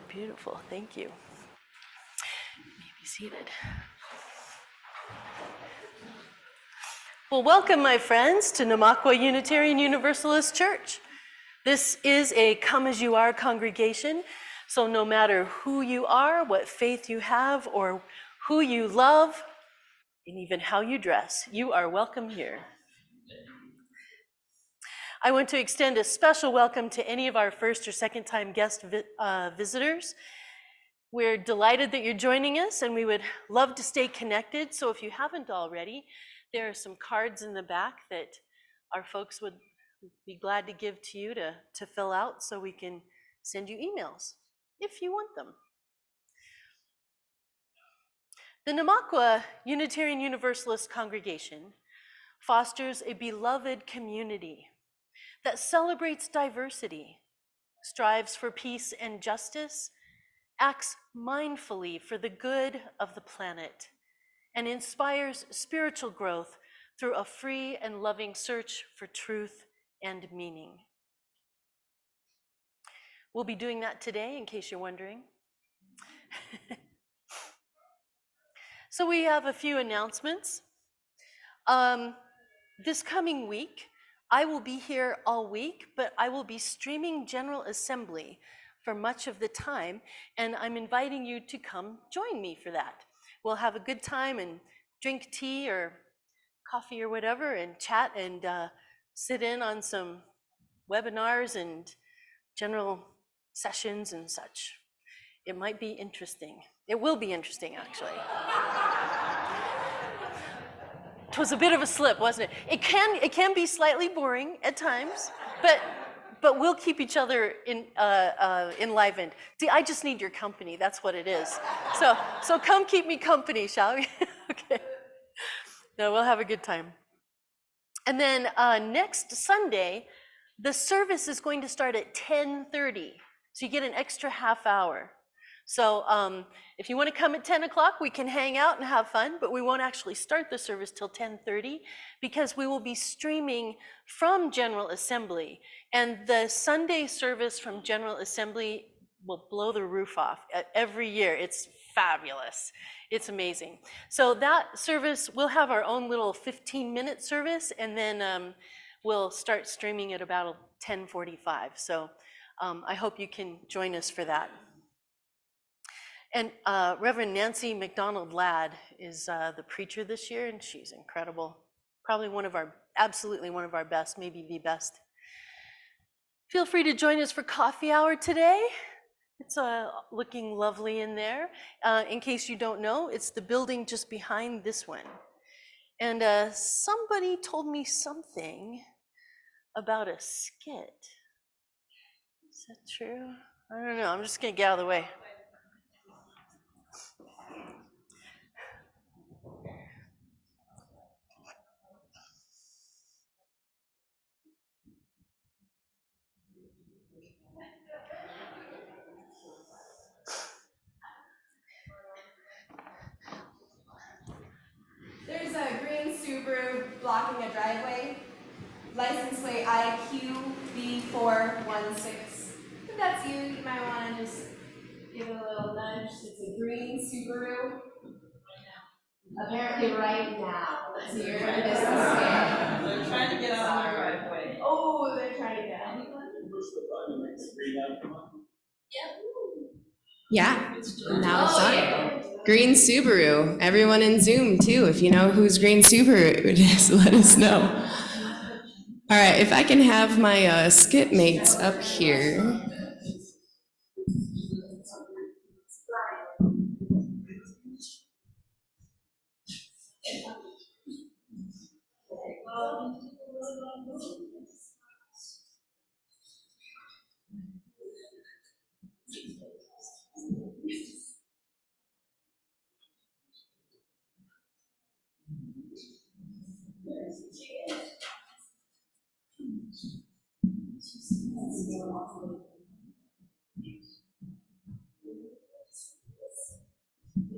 Beautiful, thank you. Be seated. Well, welcome, my friends, to Namakwa Unitarian Universalist Church. This is a come as you are congregation, so no matter who you are, what faith you have, or who you love, and even how you dress, you are welcome here. I want to extend a special welcome to any of our first or second time guest visitors. We're delighted that you're joining us, and we would love to stay connected. So if you haven't already, there are some cards in the back that our folks would be glad to give to you to fill out so we can send you emails if you want them. The Namakwa Unitarian Universalist congregation fosters a beloved community that celebrates diversity, strives for peace and justice, acts mindfully for the good of the planet, and inspires spiritual growth through a free and loving search for truth and meaning. We'll be doing that today, in case you're wondering. So we have a few announcements. This coming week, I will be here all week, but I will be streaming General Assembly for much of the time, and I'm inviting you to come join me for that. We'll have a good time and drink tea or coffee or whatever and chat and sit in on some webinars and general sessions and such. It might be interesting. It will be interesting, actually. It was a bit of a slip, wasn't it? It can be slightly boring at times, but we'll keep each other enlivened. See, I just need your company. That's what it is. So come keep me company, shall we? Okay. No, we'll have a good time. And then next Sunday, the service is going to start at 10:30. So you get an extra half hour. So if you want to come at 10 o'clock, we can hang out and have fun, but we won't actually start the service till 10:30 because we will be streaming from General Assembly. And the Sunday service from General Assembly will blow the roof off every year. It's fabulous. It's amazing. So that service, we'll have our own little 15-minute service, and then we'll start streaming at about 10:45. So I hope you can join us for that. And Reverend Nancy McDonald Ladd is the preacher this year, and she's incredible. Probably absolutely one of our best, maybe the best. Feel free to join us for coffee hour today. It's looking lovely in there. In case you don't know, it's the building just behind this one. And somebody told me something about a skit. Is that true? I don't know. I'm just going to get out of the way. There's a green Subaru blocking a driveway. License plate IQB416. If that's you, you might want to just give it a little nudge. It's a green Subaru. Apparently right now. So you're in a distance scan. They're trying to get out of the driveway. Oh, they're trying to get out. Yeah. Now it's on. Green Subaru. Everyone in Zoom too, if you know whose Green Subaru it is, let us know. All right, if I can have my skip mates up here.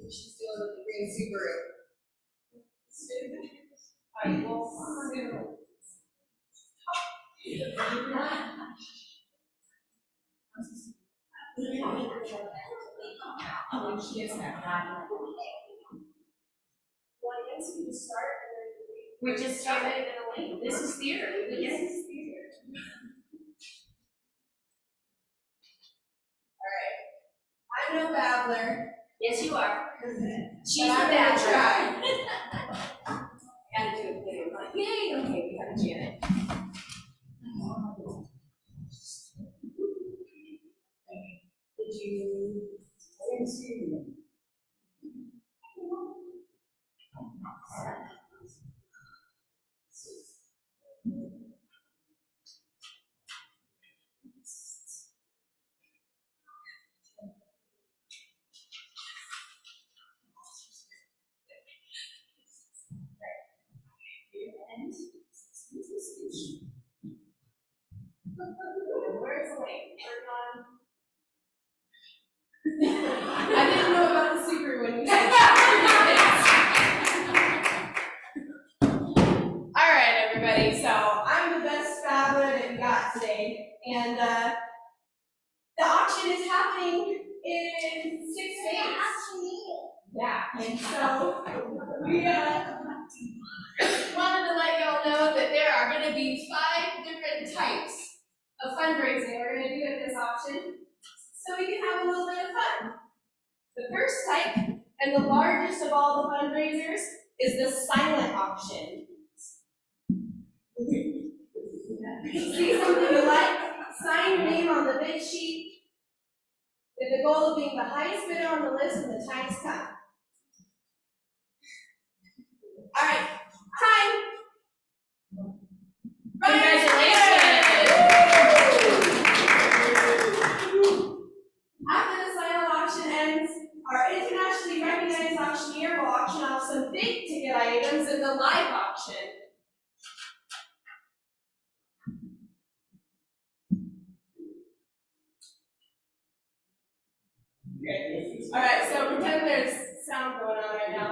She's dealing with the Green Subaru. We just started in a lane. This is theater. Yes, this is theater. I'm no babbler. Yes, you are. She's But I'm the gonna babbler. try. Gotta do a video. Like, yay, okay, we got Janet. Did you? I didn't see you. Where's the link? I didn't know about the Subaru when you said All right, everybody. So I'm the best babbler that we got today, and the auction is happening in 6 days. Yeah, and so we wanted to let y'all know that there are going to be 5 different types of fundraising we're going to do at this auction, so we can have a little bit of fun. The first type, and the largest of all the fundraisers, is the silent auction. See something you like? Sign your name on the bid sheet with the goal of being the highest bidder on the list when the time's come. All right, time. Congratulations. After the silent auction ends, our internationally recognized auctioneer will auction off some big ticket items in the live auction. All right, so pretend there's sound going on right now.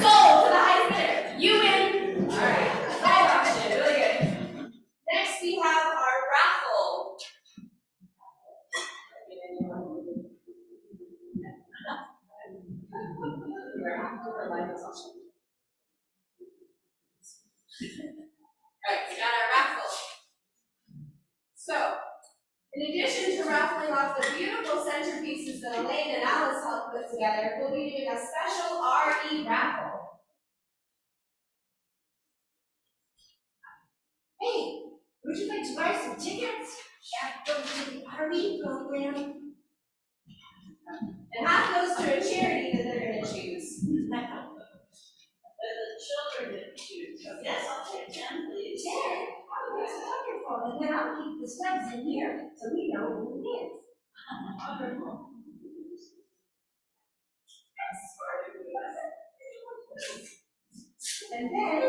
Sold to the highest bidder. You win. All right, live auction, really good. Next, we have our raffle. Alright, we got our raffle. So, in addition to raffling off the beautiful centerpieces that Elaine and Alice helped put together, we'll be doing a special RE raffle. Hey, would you like to buy some tickets? Go to the RV program. And half goes to a charity that they're going to choose. The children that choose. Yes, I'll take 10, please. 10? Oh, that's wonderful. And then I'll keep the stubs in here so we know who it is. Wonderful. And then,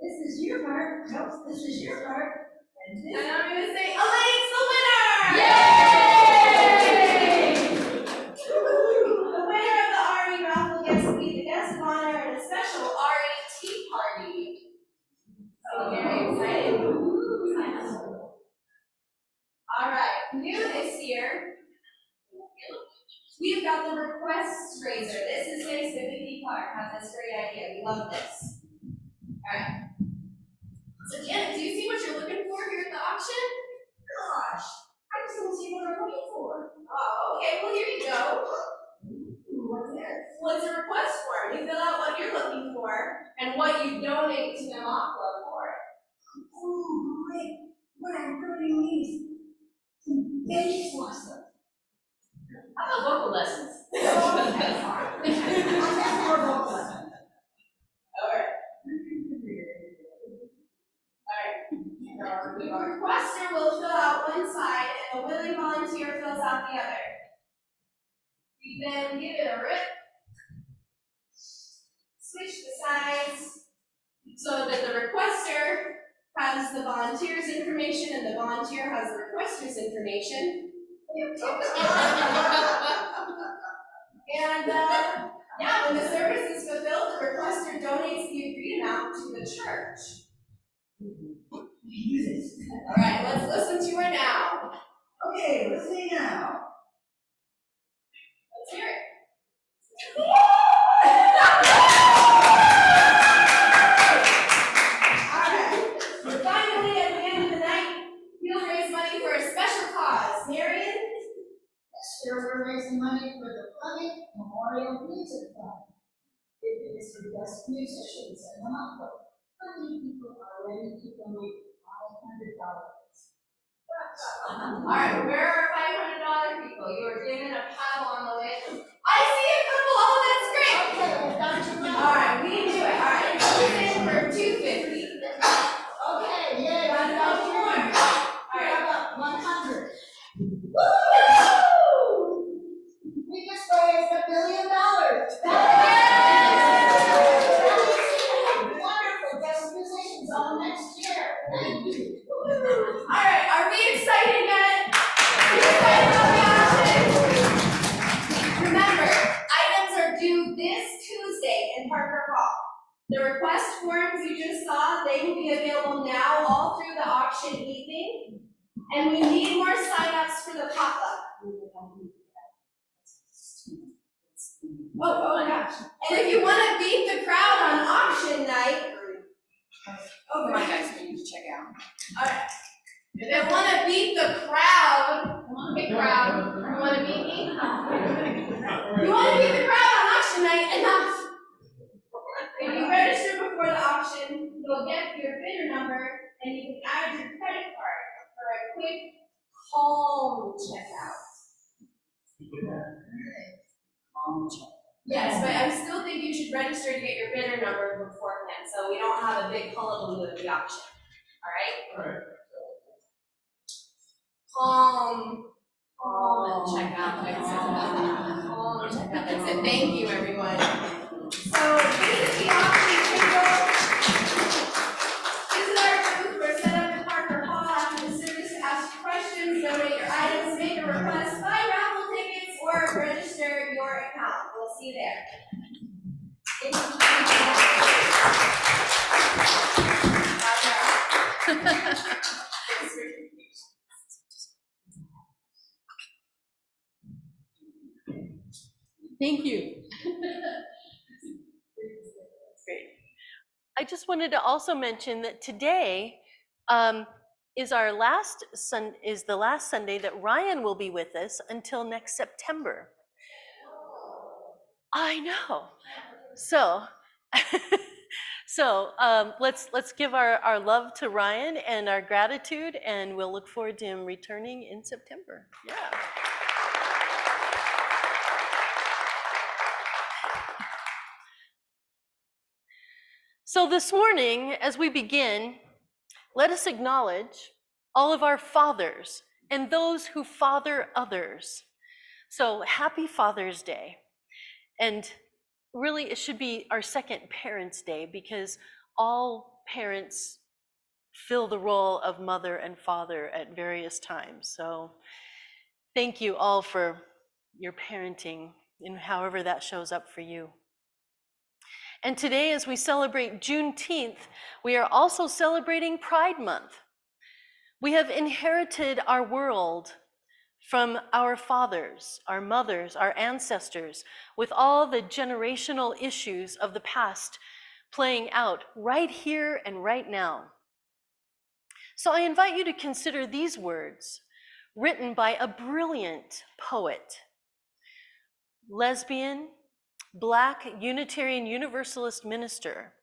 this is your part. Nope, this is your part. And this. And I'm going to say, Elaine's the winner! Yay! The winner of the RE raffle gets to be the guest of honor at a special RE tea party. So very excited. All right, new this year, we've got the request raiser. This is thanks to Vicki Clark. Has this great idea. We love this. All right. So Janet, do you see what you're looking for here at the auction? Gosh, I just don't see what I'm looking for. Oh, okay, well here you go. What's this? Well, it's a request form. You fill out what you're looking for and what you donate to the mock club for it. Oh, great. What I really need is some bass lessons. How about vocal lessons? Oh, okay, fine. I have more vocal lessons. Alright. Alright. The requester will fill out one side and a willing volunteer fills out the other. We then give it a rip, switch the sides so that the requester has the volunteer's information and the volunteer has the requester's information. And yeah, when the service is fulfilled, the requester donates the agreed amount to the church. All right, let's listen to her now. Okay, let's see now. Let's hear it. All right. Finally, at the end of the night, we'll raise money for a special cause. Marion? This year, we're raising money for the Plymouth Memorial Music Fund. It is for guest musicians and the opera. How many people are ready to donate $500? All right, where are $500 people? You were given a pile on the way. I see a couple. Oh, that's great. Okay, we've got you now. All right, we can do it. All right, who's in for $250? Okay, yay, Got we a got couple you. more. All How right. about 100? Woo! We just raised $1 billion. Wonderful guest musicians all next year. Thank you. All right, are we excited yet? Are you excited about the auction? Remember, items are due this Tuesday in Parker Hall. The request forms you just saw, they will be available now all through the auction evening. And we need more sign-ups for the pop-up. Oh gosh. And if you want to beat the crowd on auction night, oh come on guys, we need to check out. Alright. If you want to beat the crowd, big crowd, you want to beat me? You want to beat the crowd on auction night, enough! If you register before the auction, you'll get your bidder number and you can add your credit card for a quick, calm checkout. Yes, but I still think you should register to get your bidder number beforehand, so we don't have a big hullabaloo at the auction. All right? Calm checkout. Calm checkout. That's it. Thank you, everyone. So this is the auction table. This is our booth. We're set up in Parker Hall after the service to ask questions, donate your items, make a request, buy raffle tickets, or register your account. We'll see you there. Thank you. Great. I just wanted to also mention that today is the last Sunday that Ryan will be with us until next September. I know. So, let's give our love to Ryan and our gratitude, and we'll look forward to him returning in September. Yeah. So this morning, as we begin, let us acknowledge all of our fathers and those who father others. So happy Father's Day. And really, it should be our second Parents' Day because all parents fill the role of mother and father at various times. So thank you all for your parenting and however that shows up for you. And today, as we celebrate Juneteenth, we are also celebrating Pride Month. We have inherited our world from our fathers, our mothers, our ancestors, with all the generational issues of the past playing out right here and right now. So I invite you to consider these words written by a brilliant poet, lesbian, Black Unitarian Universalist minister,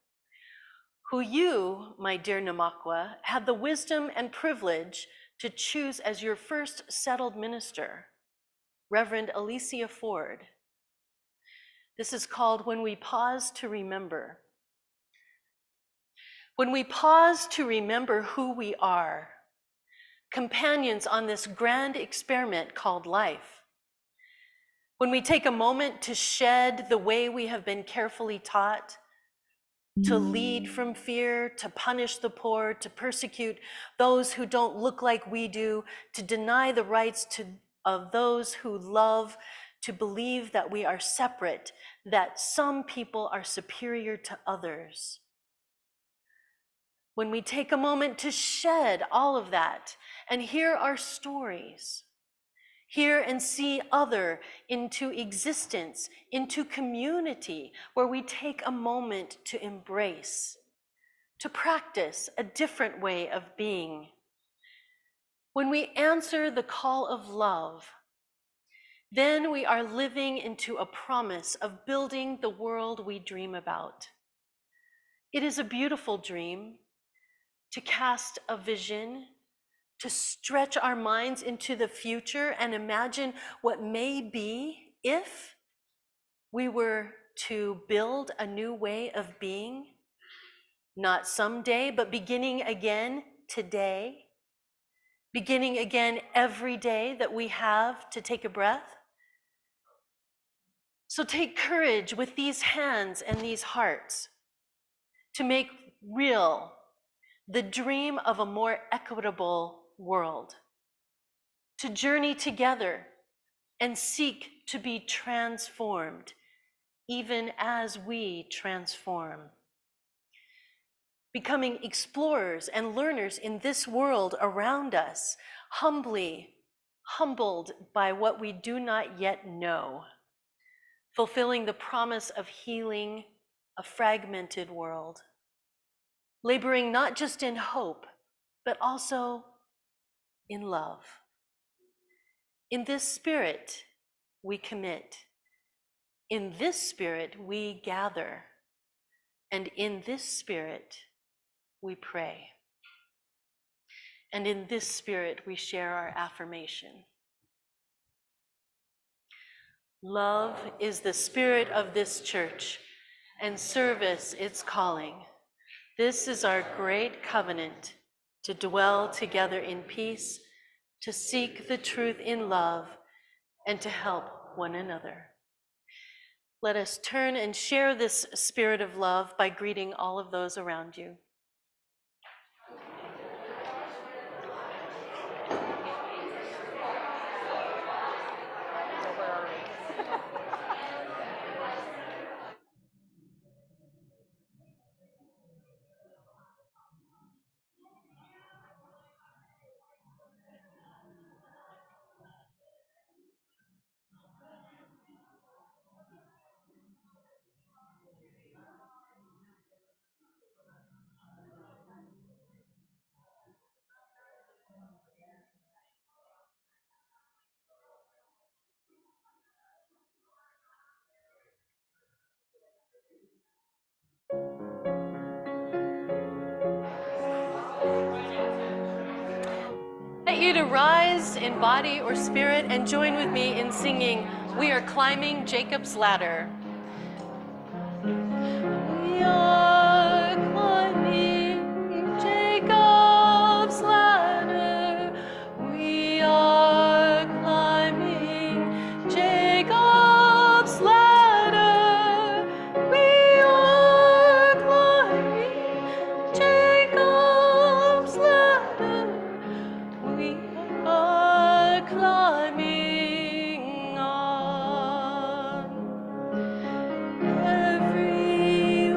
who you, my dear Namakwa, had the wisdom and privilege to choose as your first settled minister, Reverend Alicia Ford. This is called When We Pause to Remember. When we pause to remember who we are, companions on this grand experiment called life, when we take a moment to shed the way we have been carefully taught, to lead from fear, to punish the poor, to persecute those who don't look like we do, to deny the rights of those who love, to believe that we are separate, that some people are superior to others. When we take a moment to shed all of that and hear our stories, hear and see other into existence, into community, where we take a moment to embrace, to practice a different way of being. When we answer the call of love, then we are living into a promise of building the world we dream about. It is a beautiful dream to cast a vision, to stretch our minds into the future and imagine what may be if we were to build a new way of being, not someday, but beginning again today, beginning again every day that we have to take a breath. So take courage with these hands and these hearts to make real the dream of a more equitable world, to journey together and seek to be transformed, even as we transform. Becoming explorers and learners in this world around us, humbled by what we do not yet know, fulfilling the promise of healing a fragmented world, laboring not just in hope, but also in love. In this spirit, we commit. In this spirit, we gather. And in this spirit, we pray. And in this spirit, we share our affirmation. Love is the spirit of this church, and service its calling. This is our great covenant, to dwell together in peace, to seek the truth in love, and to help one another. Let us turn and share this spirit of love by greeting all of those around you. I invite you to rise in body or spirit and join with me in singing, "We Are Climbing Jacob's Ladder." We are climbing Jacob's ladder. We are climbing Jacob's ladder. We are climbing Jacob's ladder. We are climbing on. Every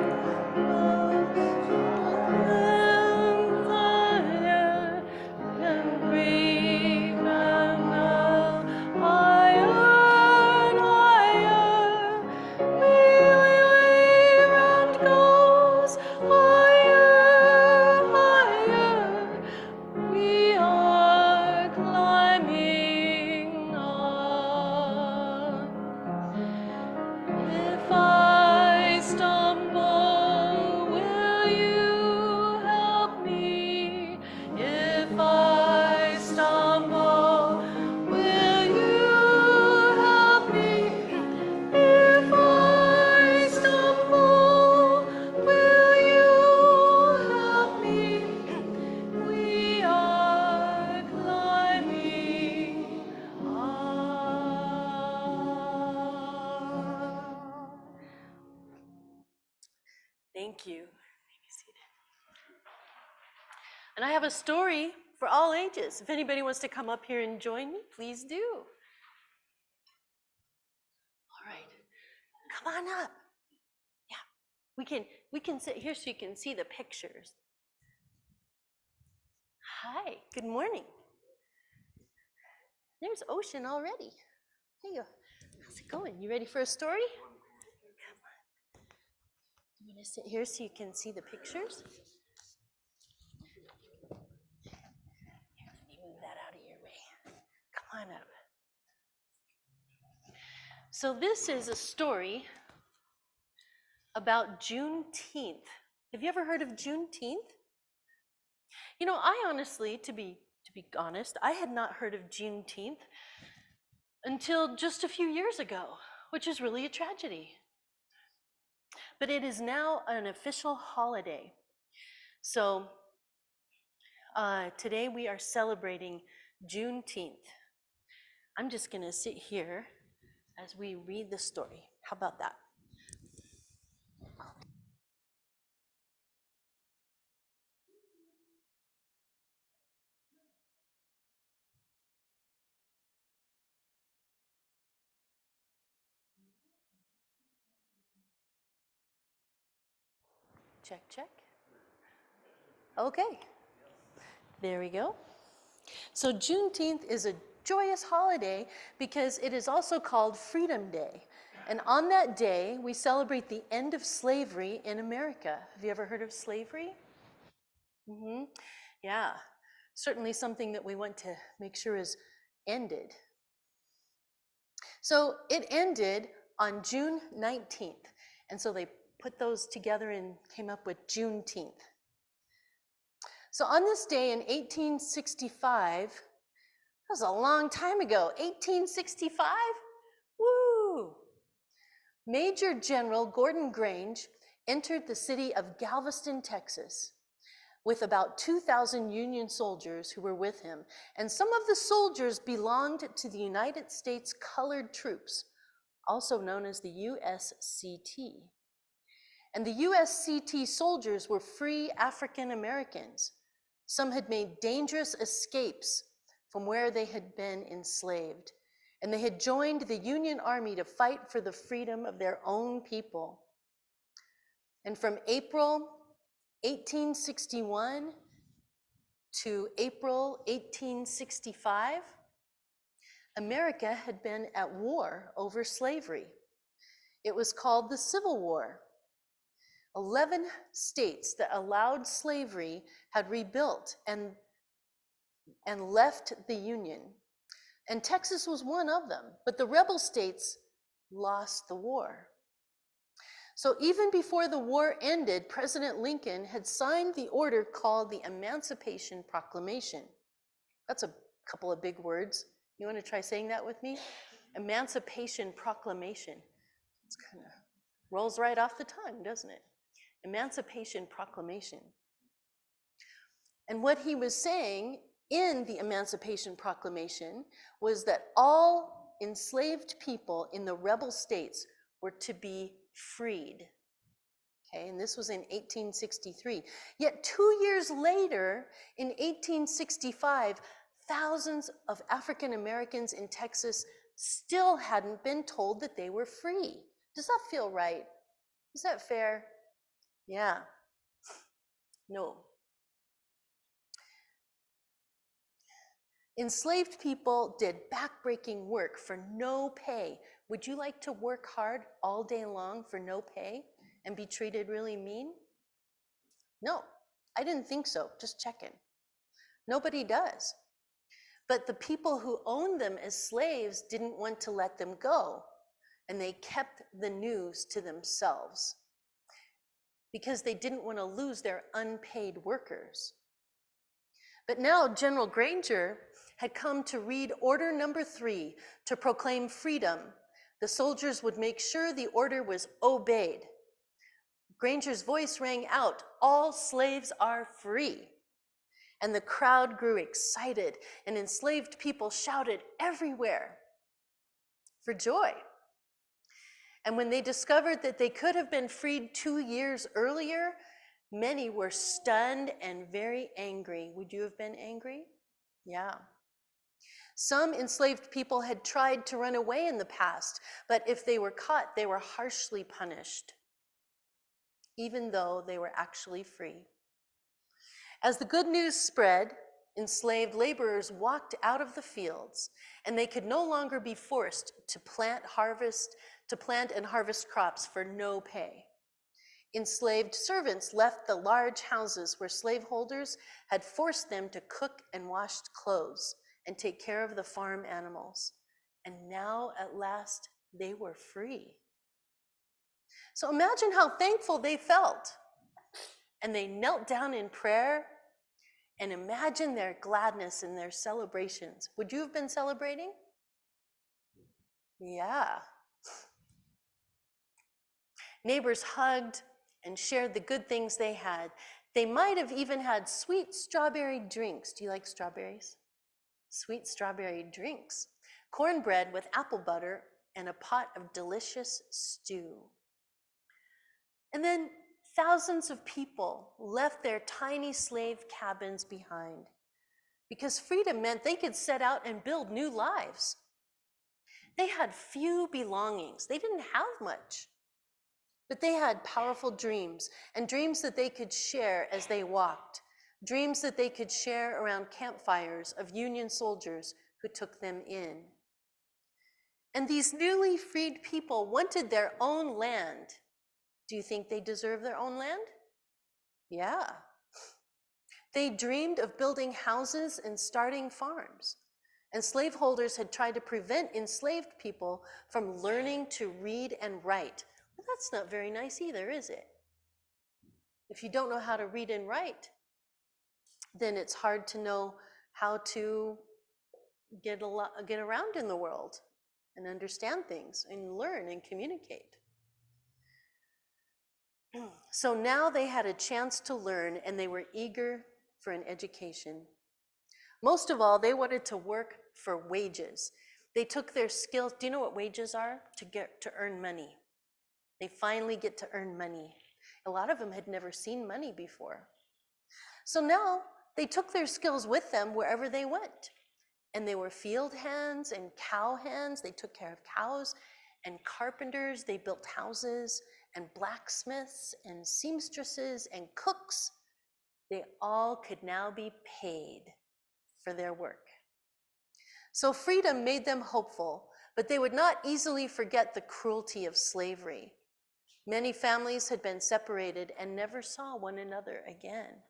Thank you. Be seated. And I have a story for all ages. If anybody wants to come up here and join me, please do. All right, come on up. Yeah, we can sit here so you can see the pictures. Hi, good morning. There's Ocean already. Hey, how's it going? You ready for a story? Come on. I'm gonna sit here so you can see the pictures. Here, let me move that out of your way. Come on up. So this is a story about Juneteenth. Have you ever heard of Juneteenth? You know, I honestly, to be honest, I had not heard of Juneteenth until just a few years ago, which is really a tragedy. But it is now an official holiday. So today we are celebrating Juneteenth. I'm just gonna sit here as we read the story. How about that? Check, check. Okay, there we go. So Juneteenth is a joyous holiday because it is also called Freedom Day. And on that day, we celebrate the end of slavery in America. Have you ever heard of slavery? Mm-hmm. Yeah, certainly something that we want to make sure is ended. So it ended on June 19th. And so they put those together and came up with Juneteenth. So on this day in 1865, that was a long time ago, 1865? Woo! Major General Gordon Grange entered the city of Galveston, Texas, with about 2,000 Union soldiers who were with him. And some of the soldiers belonged to the United States Colored Troops, also known as the USCT. And the USCT soldiers were free African Americans. Some had made dangerous escapes from where they had been enslaved, and they had joined the Union Army to fight for the freedom of their own people. And from April 1861 to April 1865, America had been at war over slavery. It was called the Civil War. 11 states that allowed slavery had rebuilt and left the Union. And Texas was one of them, but the rebel states lost the war. So even before the war ended, President Lincoln had signed the order called the Emancipation Proclamation. That's a couple of big words. You want to try saying that with me? Emancipation Proclamation. It's kind of rolls right off the tongue, doesn't it? Emancipation Proclamation. And what he was saying in the Emancipation Proclamation was that all enslaved people in the rebel states were to be freed. Okay, and this was in 1863. Yet 2 years later, in 1865, thousands of African Americans in Texas still hadn't been told that they were free. Does that feel right? Is that fair? Yeah. No. Enslaved people did backbreaking work for no pay. Would you like to work hard all day long for no pay and be treated really mean? No, I didn't think so. Just checking. Nobody does. But the people who owned them as slaves didn't want to let them go, and they kept the news to themselves because they didn't want to lose their unpaid workers. But now General Granger had come to read order number 3 to proclaim freedom. The soldiers would make sure the order was obeyed. Granger's voice rang out, "All slaves are free." And the crowd grew excited, and enslaved people shouted everywhere for joy. And when they discovered that they could have been freed 2 years earlier, many were stunned and very angry. Would you have been angry? Yeah. Some enslaved people had tried to run away in the past, but if they were caught, they were harshly punished, even though they were actually free. As the good news spread, enslaved laborers walked out of the fields, and they could no longer be forced to plant and harvest crops for no pay. Enslaved servants left the large houses where slaveholders had forced them to cook and wash clothes and take care of the farm animals. And now, at last, they were free. So imagine how thankful they felt. And they knelt down in prayer, and imagine their gladness and their celebrations. Would you have been celebrating? Yeah. Neighbors hugged and shared the good things they had. They might have even had sweet strawberry drinks. Do you like strawberries? Sweet strawberry drinks. Cornbread with apple butter and a pot of delicious stew. And then thousands of people left their tiny slave cabins behind because freedom meant they could set out and build new lives. They had few belongings. They didn't have much, but they had powerful dreams, and dreams that they could share as they walked, dreams that they could share around campfires of Union soldiers who took them in. And these newly freed people wanted their own land. Do you think they deserve their own land? Yeah. They dreamed of building houses and starting farms. And slaveholders had tried to prevent enslaved people from learning to read and write. Well, that's not very nice either, is it? If you don't know how to read and write, then it's hard to know how to get around in the world and understand things and learn and communicate. So now they had a chance to learn, and they were eager for an education. Most of all, they wanted to work for wages. They took their skills. Do you know what wages are? To earn money. They finally get to earn money. A lot of them had never seen money before. So now they took their skills with them wherever they went. And they were field hands and cow hands. They took care of cows, and carpenters. They built houses, and blacksmiths and seamstresses and cooks. They all could now be paid for their work. So freedom made them hopeful, but they would not easily forget the cruelty of slavery. Many families had been separated and never saw one another again.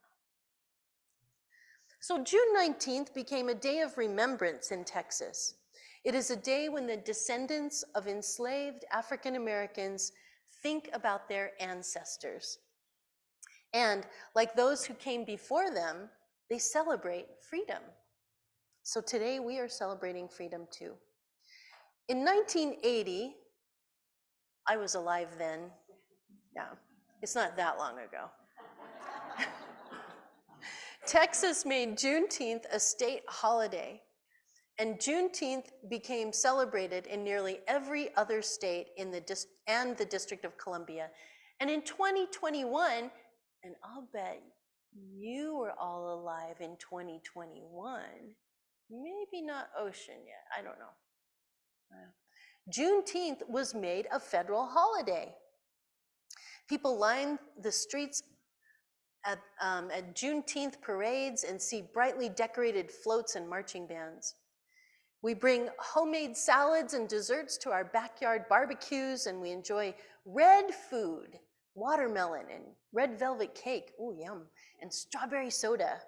So June 19th became a day of remembrance in Texas. It is a day when the descendants of enslaved African Americans think about their ancestors. And like those who came before them, they celebrate freedom. So today we are celebrating freedom too. In 1980, I was alive then. Yeah, it's not that long ago. Texas made Juneteenth a state holiday, and Juneteenth became celebrated in nearly every other state in the District of Columbia. And in 2021, and I'll bet you were all alive in 2021, maybe not Ocean yet, I don't know. Juneteenth was made a federal holiday. People line the streets at Juneteenth parades and see brightly decorated floats and marching bands. We bring homemade salads and desserts to our backyard barbecues, and we enjoy red food, watermelon and red velvet cake, ooh, yum, and strawberry soda,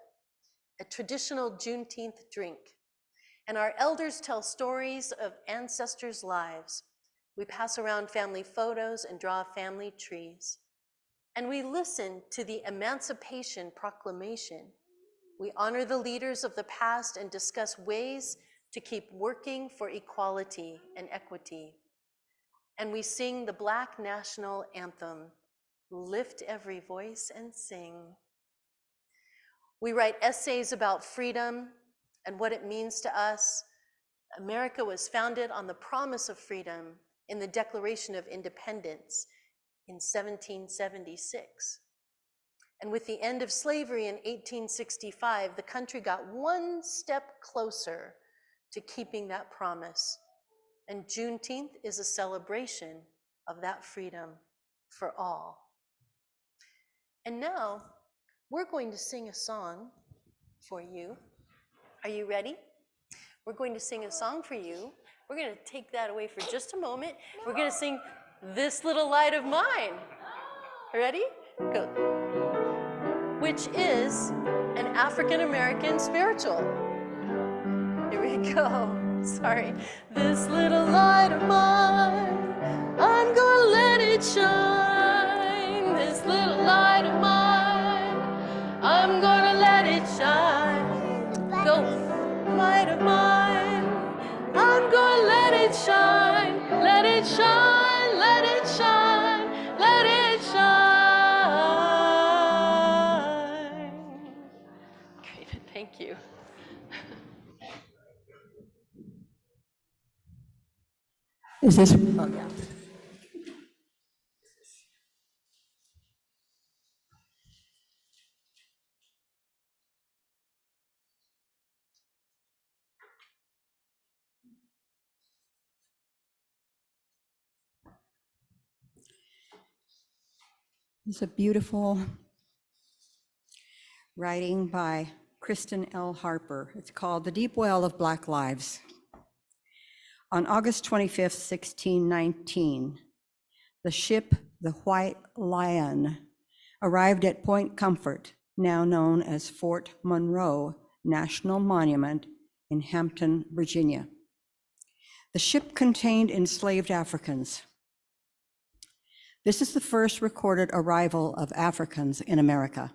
a traditional Juneteenth drink. And our elders tell stories of ancestors' lives. We pass around family photos and draw family trees. And we listen to the Emancipation Proclamation. We honor the leaders of the past and discuss ways to keep working for equality and equity. And we sing the Black National Anthem, lift every voice and sing. We write essays about freedom and what it means to us. America was founded on the promise of freedom, in the Declaration of Independence in 1776. And with the end of slavery in 1865, the country got one step closer to keeping that promise. And Juneteenth is a celebration of that freedom for all. And now we're going to sing a song for you. Are you ready? We're going to sing a song for you. We're going to take that away for just a moment. We're going to sing This Little Light of Mine. Ready? Go. Which is an African-American spiritual. Here we go. Sorry. This little light of mine, I'm gonna let it shine. This little light of mine, I'm gonna let it shine. Go. Light of mine, I'm gonna let it shine. Let it shine, let it shine, let it shine. Great, thank you. Is this, oh yeah. It's a beautiful writing by Kristen L. Harper. It's called The Deep Well of Black Lives. On August 25th, 1619, the ship, the White Lion, arrived at Point Comfort, now known as Fort Monroe National Monument in Hampton, Virginia. The ship contained enslaved Africans. This is the first recorded arrival of Africans in America.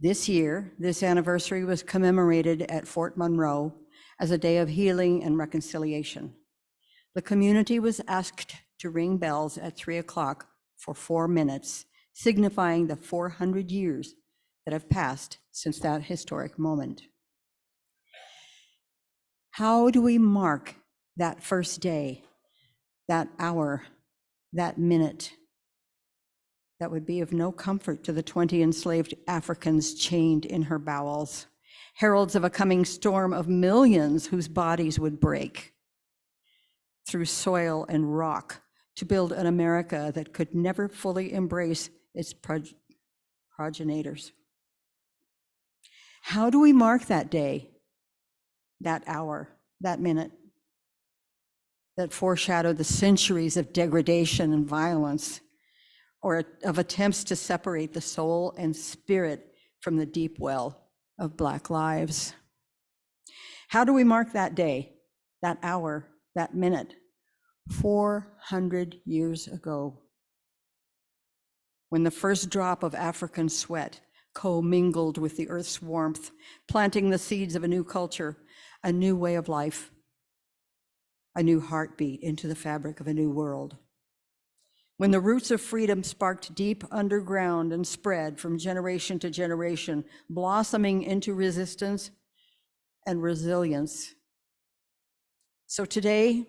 This year, this anniversary was commemorated at Fort Monroe as a day of healing and reconciliation. The community was asked to ring bells at 3 o'clock for 4 minutes, signifying the 400 years that have passed since that historic moment. How do we mark that first day, that hour, that minute? That would be of no comfort to the 20 enslaved Africans chained in her bowels, heralds of a coming storm of millions whose bodies would break through soil and rock to build an America that could never fully embrace its progenitors. How do we mark that day, that hour, that minute that foreshadowed the centuries of degradation and violence, or of attempts to separate the soul and spirit from the deep well of Black lives? How do we mark that day, that hour, that minute, 400 years ago, when the first drop of African sweat commingled with the earth's warmth, planting the seeds of a new culture, a new way of life, a new heartbeat into the fabric of a new world? When the roots of freedom sparked deep underground and spread from generation to generation, blossoming into resistance and resilience. So today,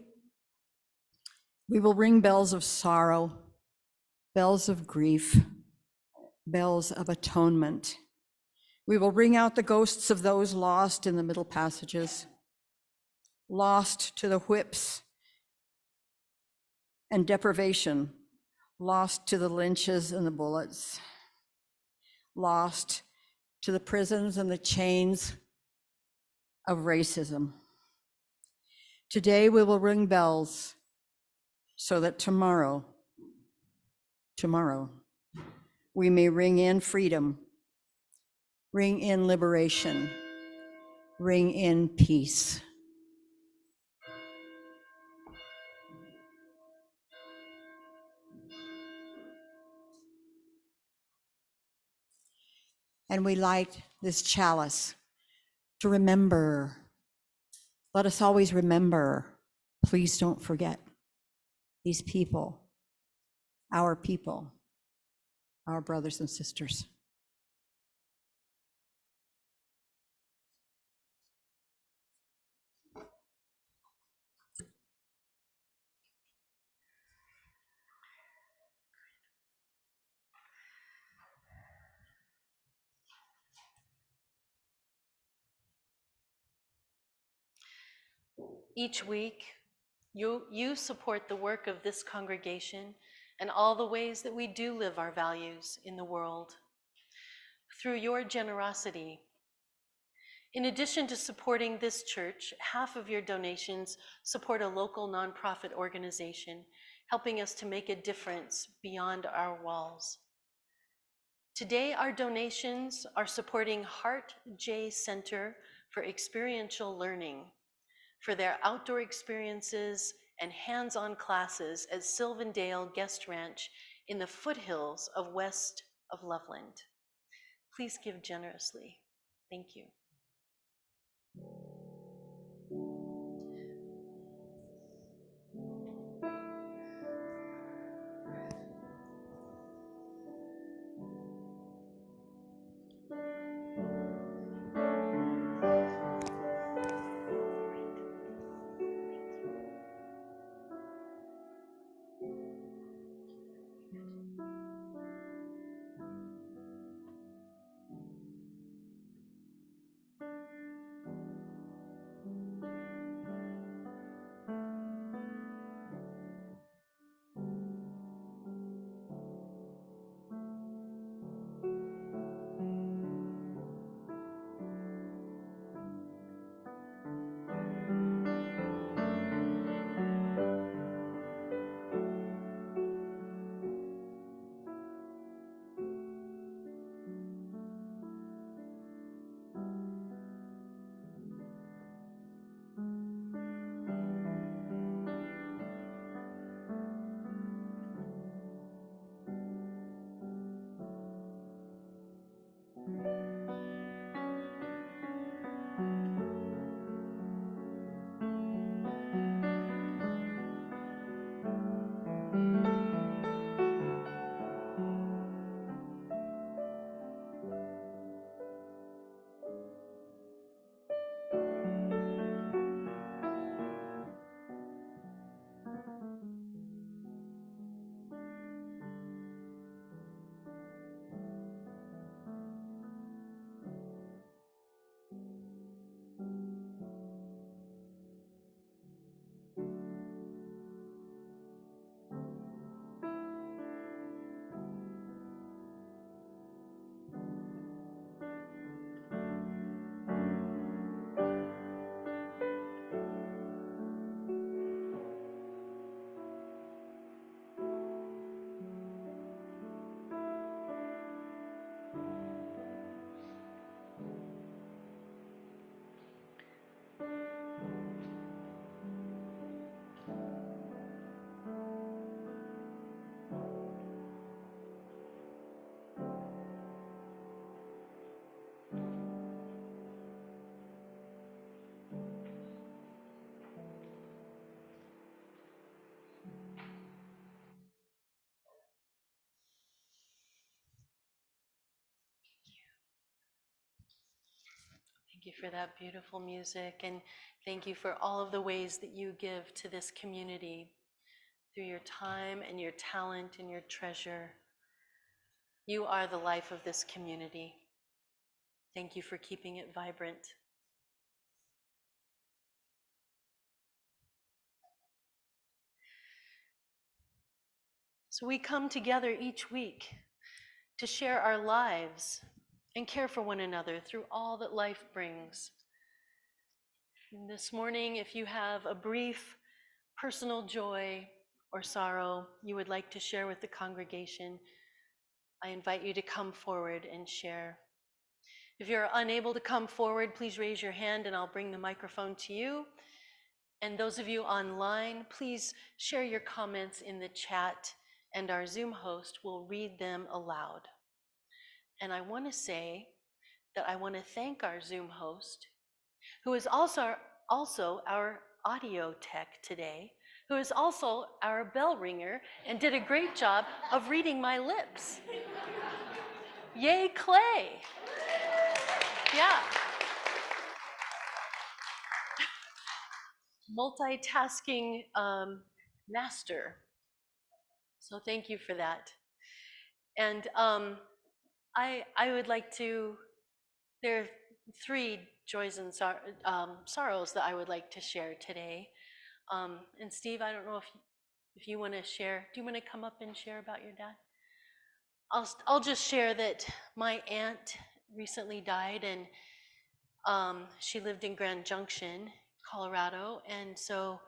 we will ring bells of sorrow, bells of grief, bells of atonement. We will ring out the ghosts of those lost in the middle passages, lost to the whips and deprivation, lost to the lynches and the bullets, lost to the prisons and the chains of racism. Today we will ring bells so that tomorrow, we may ring in freedom, ring in liberation, ring in peace. And we light this chalice to remember. Let us always remember, please don't forget these people, our brothers and sisters. Each week, you support the work of this congregation and all the ways that we do live our values in the world. Through your generosity, in addition to supporting this church, half of your donations support a local nonprofit organization, helping us to make a difference beyond our walls. Today, our donations are supporting Heart J Center for Experiential Learning for their outdoor experiences and hands-on classes at Sylvandale Guest Ranch in the foothills of west of Loveland. Please give generously. Thank you. Thank you for that beautiful music, and thank you for all of the ways that you give to this community through your time and your talent and your treasure. You are the life of this community. Thank you for keeping it vibrant. So we come together each week to share our lives and care for one another through all that life brings. And this morning, if you have a brief personal joy or sorrow you would like to share with the congregation, I invite you to come forward and share. If you're unable to come forward, please raise your hand and I'll bring the microphone to you. And those of you online, please share your comments in the chat and our Zoom host will read them aloud. And I want to say that I want to thank our Zoom host, who is also our audio tech today, who is also our bell ringer and did a great job of reading my lips. Yay, Clay. Yeah. Multitasking master. So thank you for that. And I would like to, there are 3 joys and sorrows that I would like to share today. And Steve, I don't know if you want to share. Do you want to come up and share about your dad? I'll just share that my aunt recently died, and she lived in Grand Junction, Colorado, and so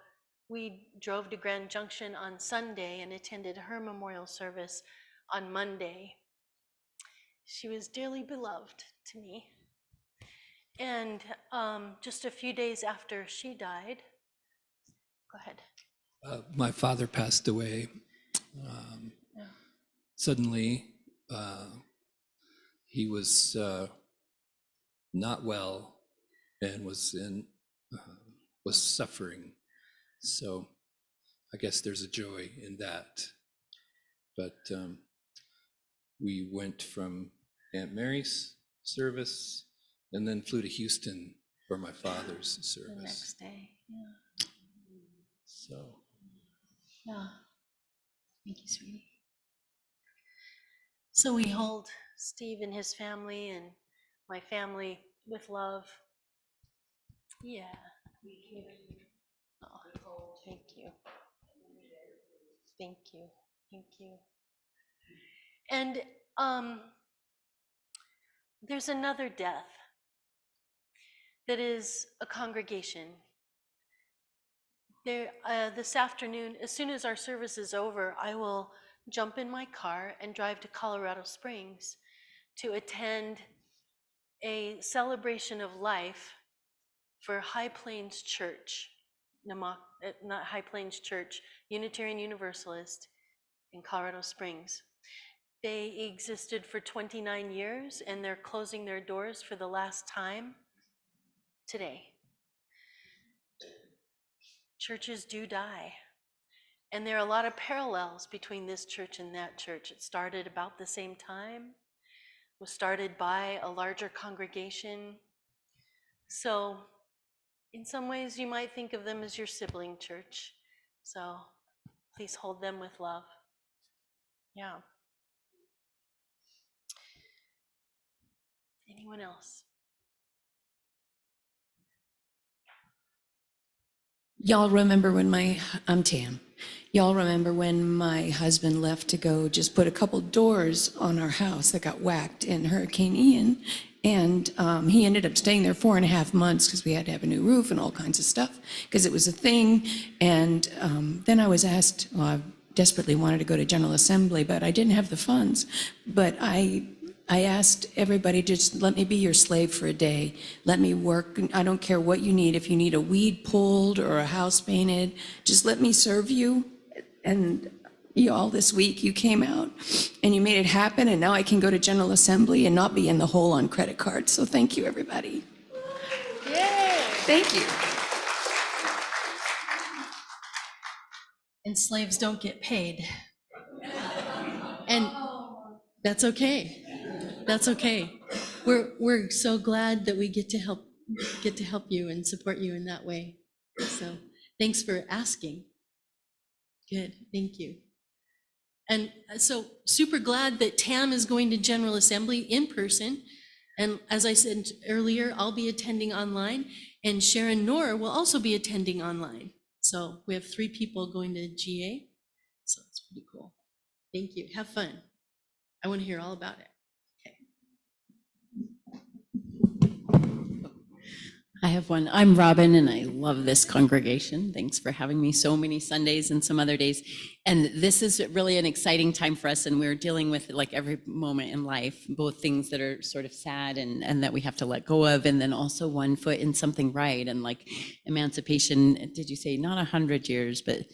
we drove to Grand Junction on Sunday and attended her memorial service on Monday. She was dearly beloved to me. And just a few days after she died, go ahead. My father passed away suddenly. He was not well and was suffering. So I guess there's a joy in that. But we went from Aunt Mary's service and then flew to Houston for my father's service. The next day, yeah. So, Yeah. Thank you, sweetie. So we hold Steve and his family and my family with love. Yeah. Oh, thank you. Thank you. Thank you. And there's another death that is a congregation. There, this afternoon, as soon as our service is over, I will jump in my car and drive to Colorado Springs to attend a celebration of life for High Plains Church, not High Plains Church, Unitarian Universalist in Colorado Springs. They existed for 29 years and they're closing their doors for the last time today. Churches do die. And there are a lot of parallels between this church and that church. It started about the same time, was started by a larger congregation. So in some ways you might think of them as your sibling church. So please hold them with love. Yeah. Anyone else? Y'all remember when I'm Tam. Y'all remember when my husband left to go just put a couple doors on our house that got whacked in Hurricane Ian, and he ended up staying there 4.5 months because we had to have a new roof and all kinds of stuff because it was a thing. And then I was asked, well, I desperately wanted to go to General Assembly, but I didn't have the funds. But I asked everybody, just let me be your slave for a day. Let me work. I don't care what you need. If you need a weed pulled or a house painted, just let me serve you. And you all this week, you came out and you made it happen. And now I can go to General Assembly and not be in the hole on credit cards. So thank you, everybody. Yay! Thank you. And slaves don't get paid. And that's okay. That's okay. We're so glad that we get to help you and support you in that way. So thanks for asking. Good, thank you. And so super glad that Tam is going to General Assembly in person. And as I said earlier, I'll be attending online, and Sharon Noor will also be attending online. So we have 3 people going to GA. So it's pretty cool. Thank you. Have fun. I want to hear all about it. I have one. I'm Robin, and I love this congregation. Thanks for having me so many Sundays and some other days. And this is really an exciting time for us, and we're dealing with like every moment in life, both things that are sort of sad and that we have to let go of, and then also one foot in something right, and like emancipation. Did you say not 100 years, but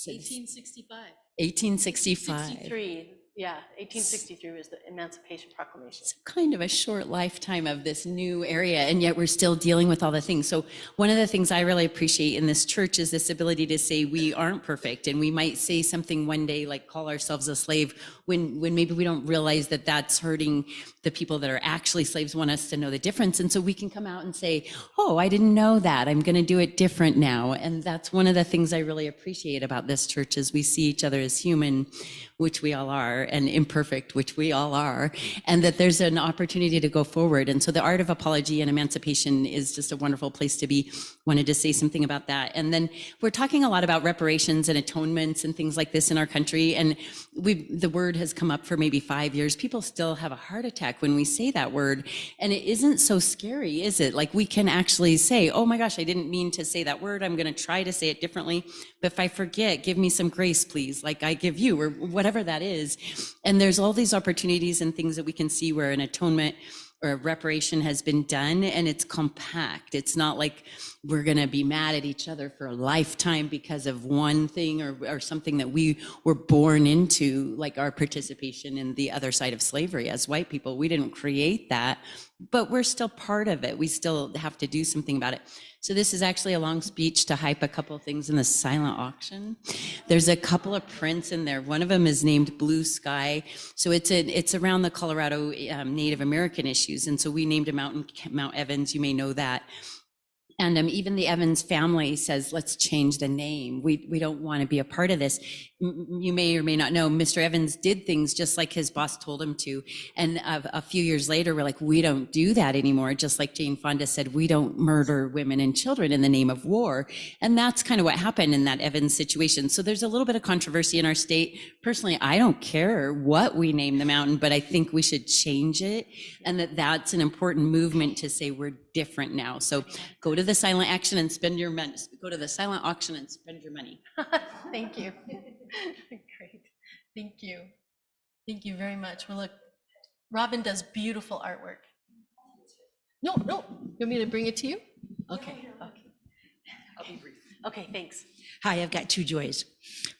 1865. 1865. 63. Yeah, 1863 was the Emancipation Proclamation. It's kind of a short lifetime of this new area, and yet we're still dealing with all the things. So one of the things I really appreciate in this church is this ability to say we aren't perfect, and we might say something one day like call ourselves a slave when maybe we don't realize that that's hurting the people that are actually slaves. Want us to know the difference, and so we can come out and say, oh, I didn't know that, I'm going to do it different now. And that's one of the things I really appreciate about this church is we see each other as human. which we all are, and imperfect, which we all are, and that there's an opportunity to go forward. And so the art of apology and emancipation is just a wonderful place to be. Wanted to say something about that. And then we're talking a lot about reparations and atonements and things like this in our country. And the word has come up for maybe 5 years. People still have a heart attack when we say that word. And it isn't so scary, is it? Like we can actually say, oh my gosh, I didn't mean to say that word. I'm going to try to say it differently. But if I forget, give me some grace, please, like I give you, or whatever that is. And there's all these opportunities and things that we can see where an atonement or a reparation has been done, and it's compact. It's not like we're going to be mad at each other for a lifetime because of one thing or something that we were born into, like our participation in the other side of slavery as white people. We didn't create that, but we're still part of it. We still have to do something about it. So this is actually a long speech to hype a couple of things in the silent auction. There's a couple of prints in there. One of them is named Blue Sky. So it's around the Colorado Native American issues. And so we named a mountain Mount Evans. You may know that. And even the Evans family says, let's change the name. We don't want to be a part of this. You may or may not know, Mr. Evans did things just like his boss told him to. And a few years later, we're like, we don't do that anymore. Just like Jane Fonda said, we don't murder women and children in the name of war. And that's kind of what happened in that Evans situation. So there's a little bit of controversy in our state. Personally, I don't care what we name the mountain, but I think we should change it. And that's an important movement to say we're different now. So go to the silent action and spend your money. Go to the silent auction and spend your money. Thank you. Great. Thank you. Thank you very much. Well, look, Robin does beautiful artwork. No. You want me to bring it to you? Okay. I'll be brief. Okay, thanks. Hi, I've got two joys.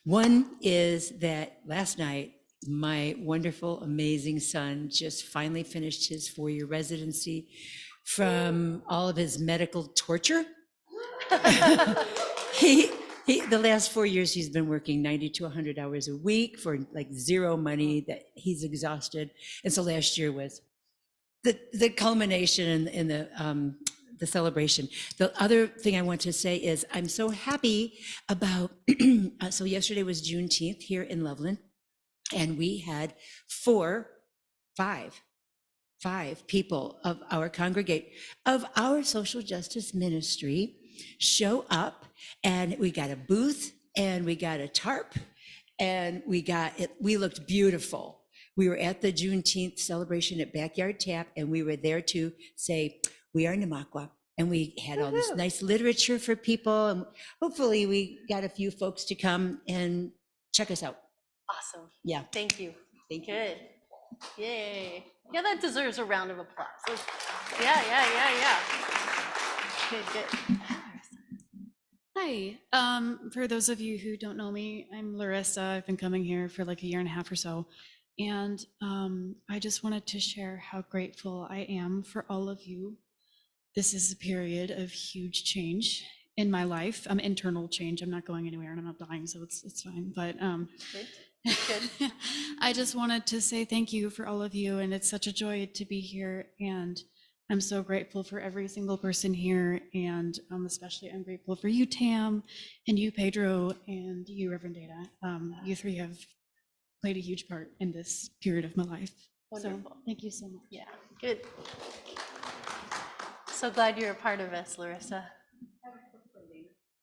One is that last night, my wonderful, amazing son just finally finished his 4-year residency from all of his medical torture. The last 4 years, he's been working 90 to 100 hours a week for like zero money, that he's exhausted. And so last year was the culmination in the celebration. The other thing I want to say is I'm so happy about, so yesterday was Juneteenth here in Loveland, and we had five people of our of our social justice ministry show up, and we got a booth and we got a tarp and we looked beautiful. We were at the Juneteenth celebration at Backyard Tap, and we were there to say, we are Namakwa. And we had all this nice literature for people, and hopefully we got a few folks to come and check us out. Awesome. Yeah. Thank you. Thank you. Good. Yay. Yeah, that deserves a round of applause. Yeah. Good. Hi. For those of you who don't know me, I'm Larissa. I've been coming here for like a year and a half or so. And I just wanted to share how grateful I am for all of you. This is a period of huge change in my life. Internal change. I'm not going anywhere and I'm not dying, so it's fine. But Good. I just wanted to say thank you for all of you, and it's such a joy to be here. And I'm so grateful for every single person here, and especially I'm grateful for you, Tam, and you, Pedro, and you, Reverend Data. You three have played a huge part in this period of my life. Wonderful. So thank you so much. Yeah, good. So glad you're a part of us, Larissa.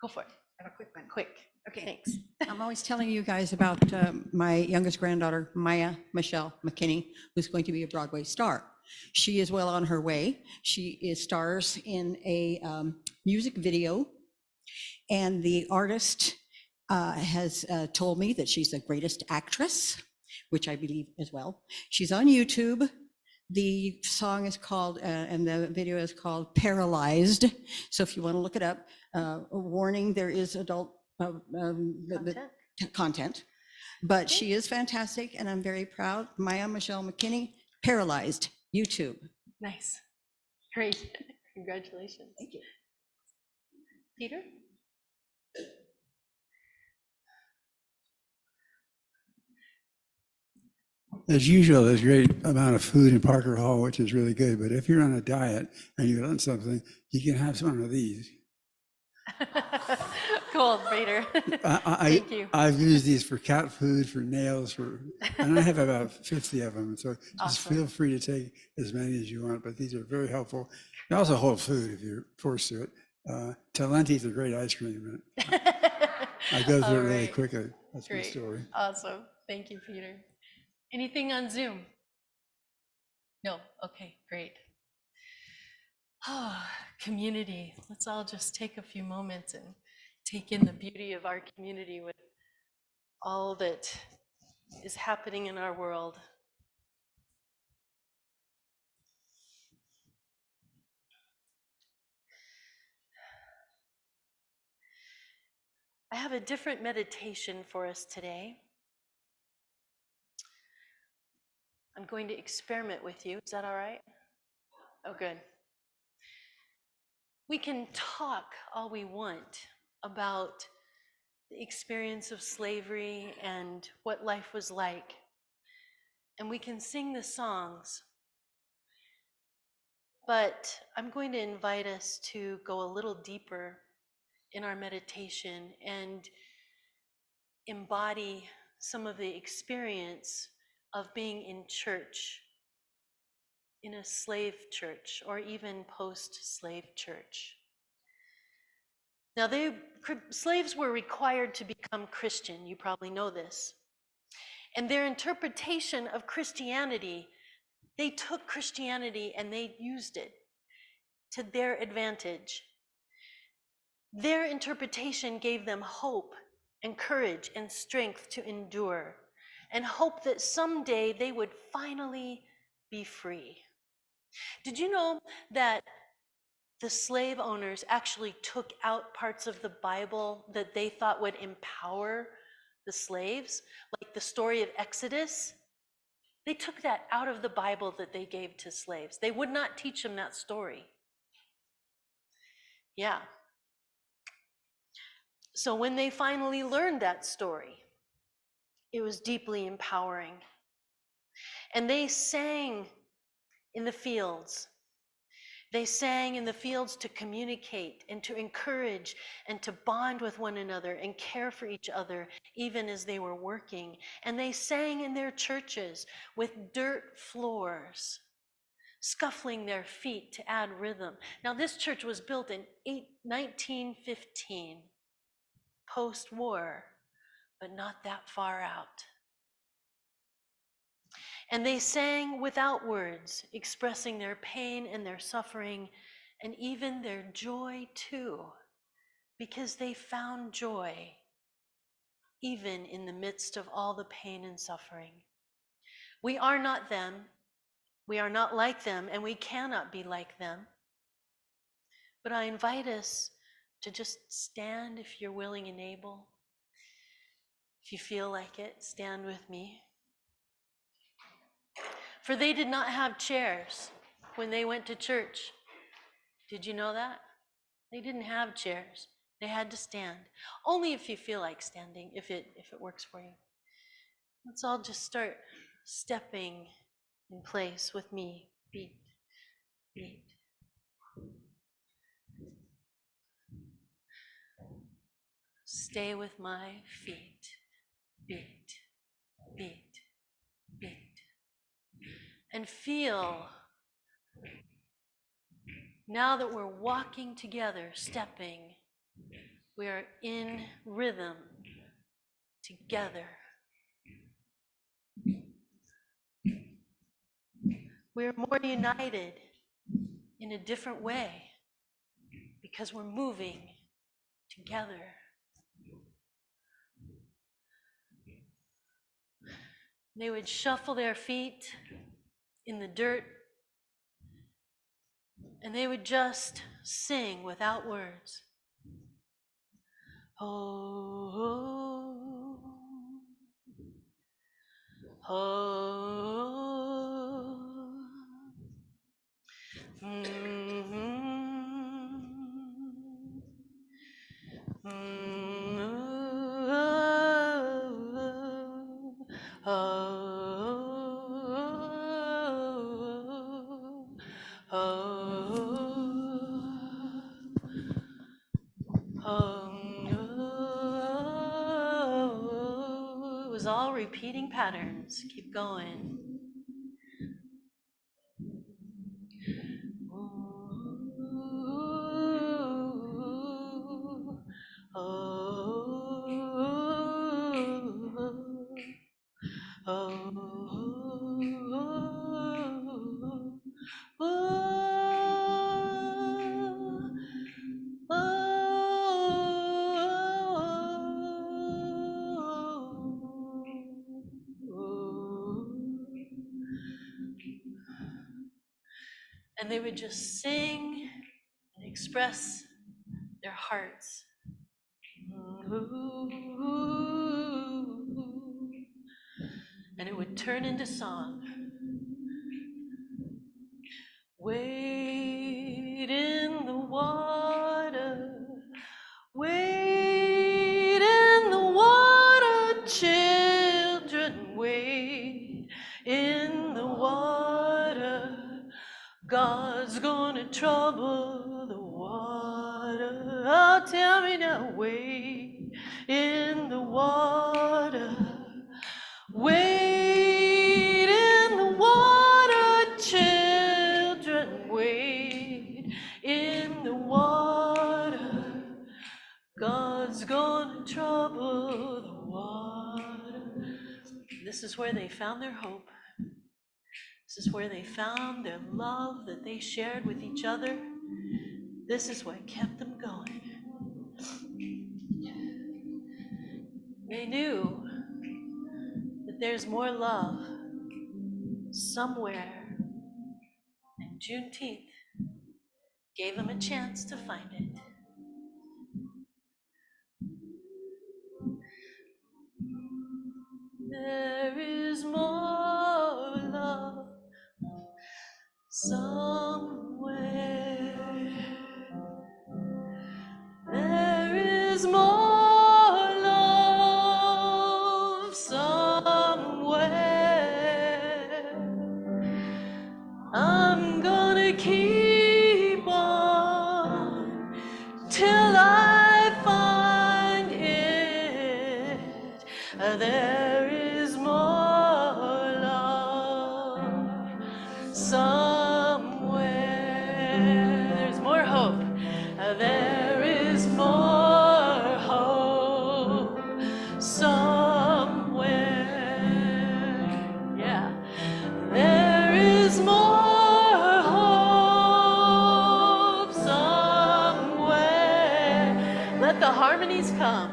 Go for it. I have a quick one. Quick. Okay. Thanks. I'm always telling you guys about my youngest granddaughter, Maya Michelle McKinney, who's going to be a Broadway star. She is well on her way. She stars in a music video, and the artist has told me that she's the greatest actress, which I believe as well. She's on YouTube. The song is called, and the video is called Paralyzed. So if you want to look it up, a warning, there is adult content, but she is fantastic, and I'm very proud. Maya Michelle McKinney, Paralyzed, YouTube. Nice. Great. Congratulations. Thank you. Peter? As usual, there's a great amount of food in Parker Hall, which is really good. But if you're on a diet and you want something, you can have some of these. cool, Peter. Thank you. I've used these for cat food, for nails, and I have about 50 of them. So just Awesome. feel free to take as many as you want, but these are very helpful. They also hold food if you're forced to it. Talenti's a great ice cream. I go All through it really right. quickly. That's my Great. story. Awesome. Thank you, Peter. Anything on Zoom? No. Okay, great. Oh, community. Let's all just take a few moments and take in the beauty of our community with all that is happening in our world. I have a different meditation for us today. I'm going to experiment with you. Is that all right? Oh, good. We can talk all we want about the experience of slavery and what life was like. And we can sing the songs. But I'm going to invite us to go a little deeper in our meditation and embody some of the experience of being in church, in a slave church or even post-slave church. Now, slaves were required to become Christian. You probably know this. And their interpretation of Christianity, they took Christianity and they used it to their advantage. Their interpretation gave them hope and courage and strength to endure, and hope that someday they would finally be free. Did you know that the slave owners actually took out parts of the Bible that they thought would empower the slaves? Like the story of Exodus, they took that out of the Bible that they gave to slaves. They would not teach them that story. Yeah. So when they finally learned that story, it was deeply empowering. And they sang in the fields. They sang in the fields to communicate and to encourage and to bond with one another and care for each other, even as they were working. And they sang in their churches with dirt floors, scuffling their feet to add rhythm. Now, this church was built in 1915, post-war, but not that far out. And they sang without words, expressing their pain and their suffering, and even their joy too, because they found joy even in the midst of all the pain and suffering. We are not them, we are not like them, and we cannot be like them. But I invite us to just stand if you're willing and able. If you feel like it, stand with me. For they did not have chairs when they went to church. Did you know that? They didn't have chairs. They had to stand. Only if you feel like standing, if it works for you. Let's all just start stepping in place with me. Beat, beat. Stay with my feet. Beat, beat, beat. And feel, now that we're walking together, stepping, we are in rhythm together. We are more united in a different way because we're moving together. They would shuffle their feet in the dirt, and they would just sing without words. Oh, oh, oh, is all repeating patterns. Keep going. And they would just sing and express their hearts. And it would turn into song. Wade in the water, wade in the water, children, wade in the water. God's gonna trouble the water. Oh, tell me now, wade in the water. Wade in the water, children, wade in the water. God's gonna trouble the water. This is where they found their hope. This is where they found their love that they shared with each other. This is what kept them going. They knew that there's more love somewhere, and Juneteenth gave them a chance to find it. There is more love somewhere. There is more love somewhere. I'm gonna keep on till I find it. There is more love somewhere. There's more hope. There is more hope somewhere. Yeah. There is more hope somewhere. Let the harmonies come.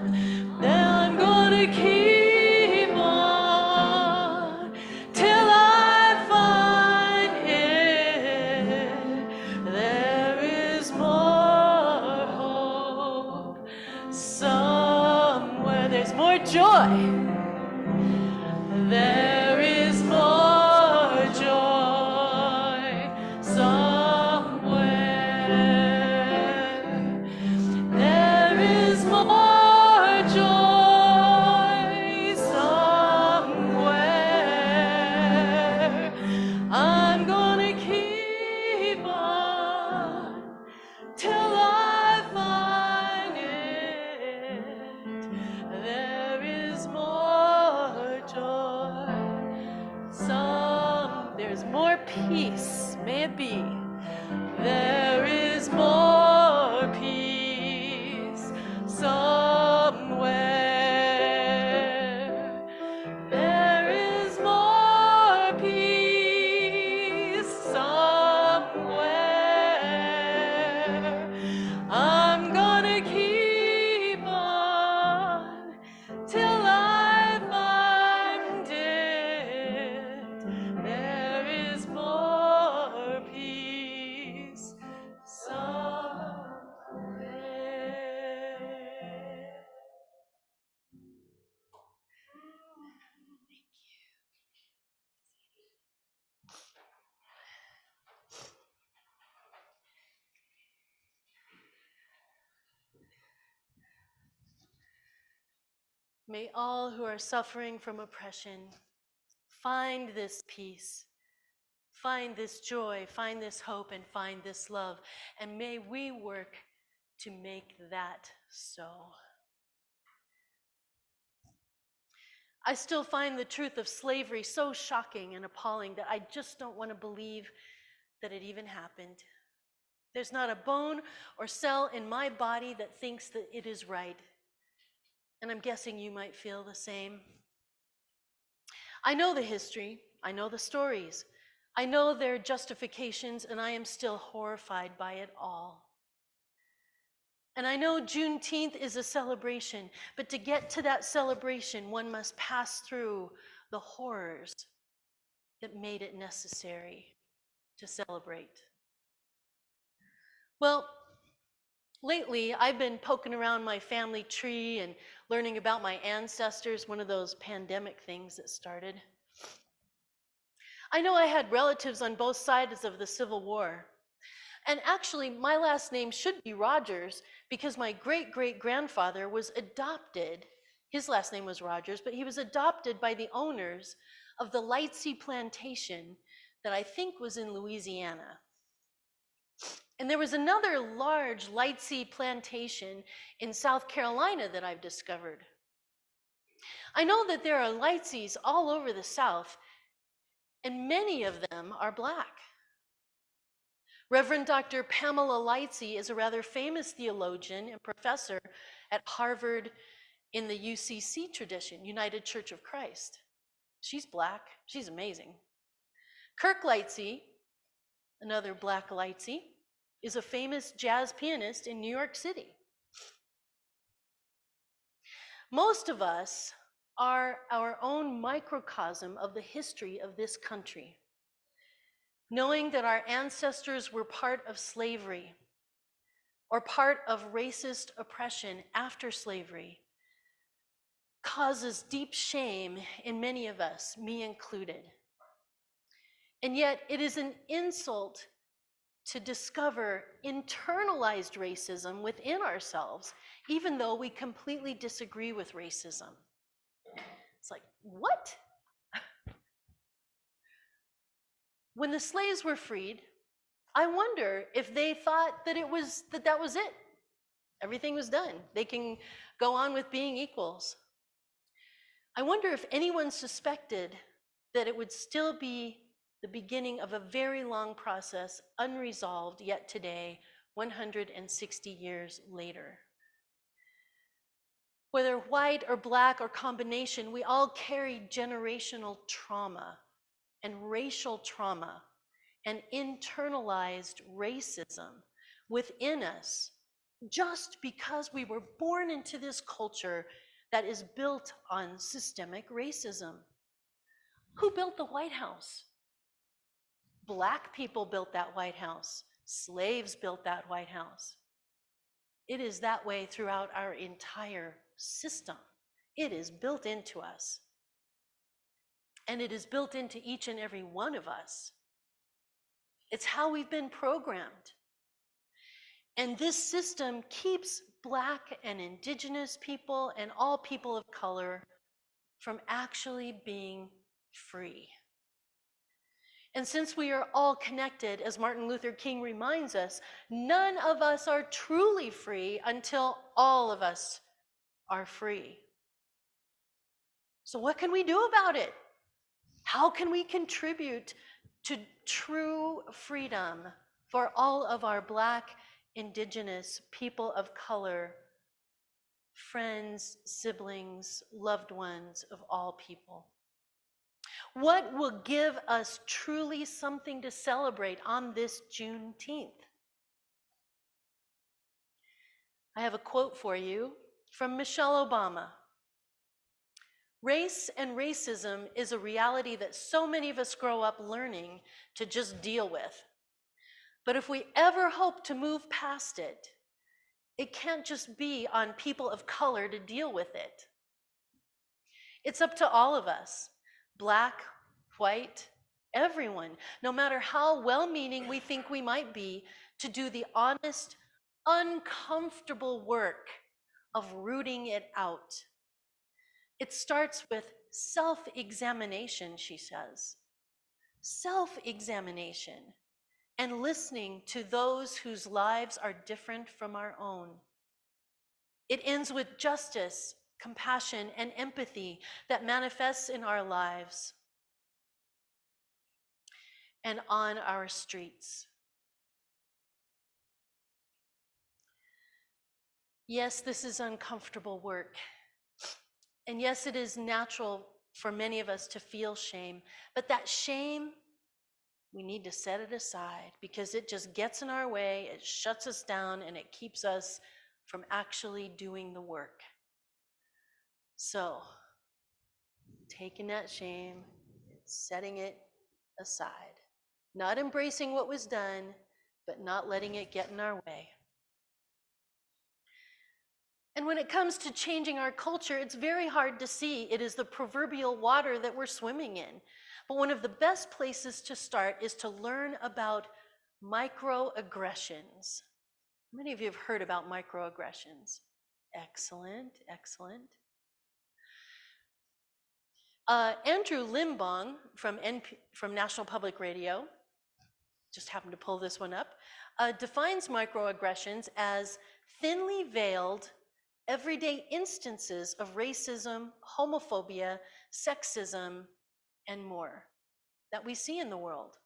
Then I'm gonna keep on till I find it. There is more hope somewhere. There's more joy. There is more joy somewhere. There is more joy somewhere. I'm gonna keep on till I find it. There is more joy. There's more peace, may it be. There is more peace somewhere. There is more peace somewhere. I'm gonna keep on till I find it. There is more peace somewhere. May all who are suffering from oppression find this peace, find this joy, find this hope, and find this love. And may we work to make that so. I still find the truth of slavery so shocking and appalling that I just don't want to believe that it even happened. There's not a bone or cell in my body that thinks that it is right. And I'm guessing you might feel the same. I know the history, I know the stories, I know their justifications, and I am still horrified by it all. And I know Juneteenth is a celebration, but to get to that celebration, one must pass through the horrors that made it necessary to celebrate. Well, lately I've been poking around my family tree and learning about my ancestors, one of those pandemic things that started. I know I had relatives on both sides of the Civil War. And actually, my last name should be Rogers because my great-great-grandfather was adopted. His last name was Rogers, but he was adopted by the owners of the Lightsey plantation that I think was in Louisiana. And there was another large Lightsey plantation in South Carolina that I've discovered. I know that there are Lightseys all over the South, and many of them are Black. Reverend Dr. Pamela Lightsey is a rather famous theologian and professor at Harvard in the UCC tradition, United Church of Christ. She's Black, she's amazing. Kirk Lightsey, another Black Lightsey, is a famous jazz pianist in New York City. Most of us are our own microcosm of the history of this country. Knowing that our ancestors were part of slavery or part of racist oppression after slavery causes deep shame in many of us, me included. And yet it is an insult to discover internalized racism within ourselves, even though we completely disagree with racism. It's like, what? When the slaves were freed, I wonder if they thought that that was it. Everything was done. They can go on with being equals. I wonder if anyone suspected that it would still be the beginning of a very long process, unresolved yet today, 160 years later. Whether white or Black or combination, we all carry generational trauma and racial trauma and internalized racism within us just because we were born into this culture that is built on systemic racism. Who built the White House? Black people built that White House. Slaves built that White House. It is that way throughout our entire system. It is built into us. And it is built into each and every one of us. It's how we've been programmed. And this system keeps Black and Indigenous people and all people of color from actually being free. And since we are all connected, as Martin Luther King reminds us, none of us are truly free until all of us are free. So what can we do about it? How can we contribute to true freedom for all of our Black, Indigenous, people of color, friends, siblings, loved ones of all people? What will give us truly something to celebrate on this Juneteenth? I have a quote for you from Michelle Obama. Race and racism is a reality that so many of us grow up learning to just deal with. But if we ever hope to move past it, it can't just be on people of color to deal with it. It's up to all of us, Black, white, everyone, no matter how well-meaning we think we might be, to do the honest, uncomfortable work of rooting it out. It starts with self-examination, she says. Self-examination and listening to those whose lives are different from our own. It ends with justice, compassion, and empathy that manifests in our lives and on our streets. Yes, this is uncomfortable work. And yes, it is natural for many of us to feel shame, but that shame, we need to set it aside because it just gets in our way, it shuts us down, and it keeps us from actually doing the work. So, taking that shame, setting it aside, not embracing what was done, but not letting it get in our way. And when it comes to changing our culture, it's very hard to see. It is the proverbial water that we're swimming in. But one of the best places to start is to learn about microaggressions. How many of you have heard about microaggressions? Excellent, excellent. Andrew Limbong from National Public Radio, just happened to pull this one up, defines microaggressions as thinly veiled, everyday instances of racism, homophobia, sexism, and more that we see in the world.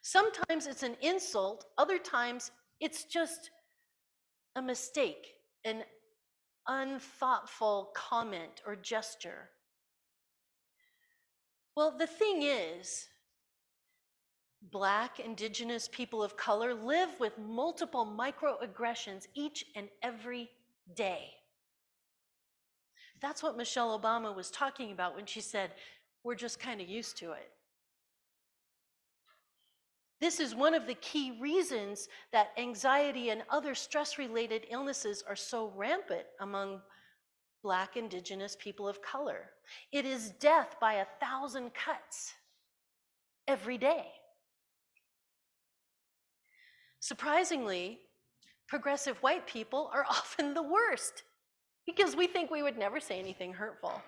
Sometimes it's an insult, other times it's just a mistake, an unthoughtful comment or gesture. Well, the thing is, Black, Indigenous people of color live with multiple microaggressions each and every day. That's what Michelle Obama was talking about when she said, we're just kind of used to it. This is one of the key reasons that anxiety and other stress-related illnesses are so rampant among Black, Indigenous people of color. It is death by 1,000 cuts every day. Surprisingly, progressive white people are often the worst because we think we would never say anything hurtful.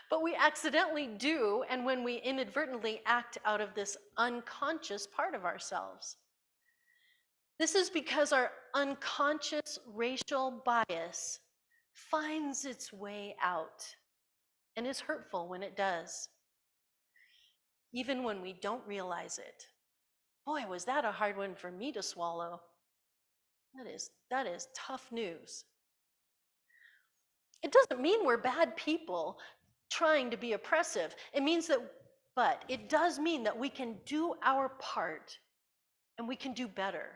But we accidentally do, and when we inadvertently act out of this unconscious part of ourselves. This is because our unconscious racial bias finds its way out and is hurtful when it does, even when we don't realize it. Boy, was that a hard one for me to swallow. That is tough news. It doesn't mean we're bad people trying to be oppressive. But it does mean that we can do our part and we can do better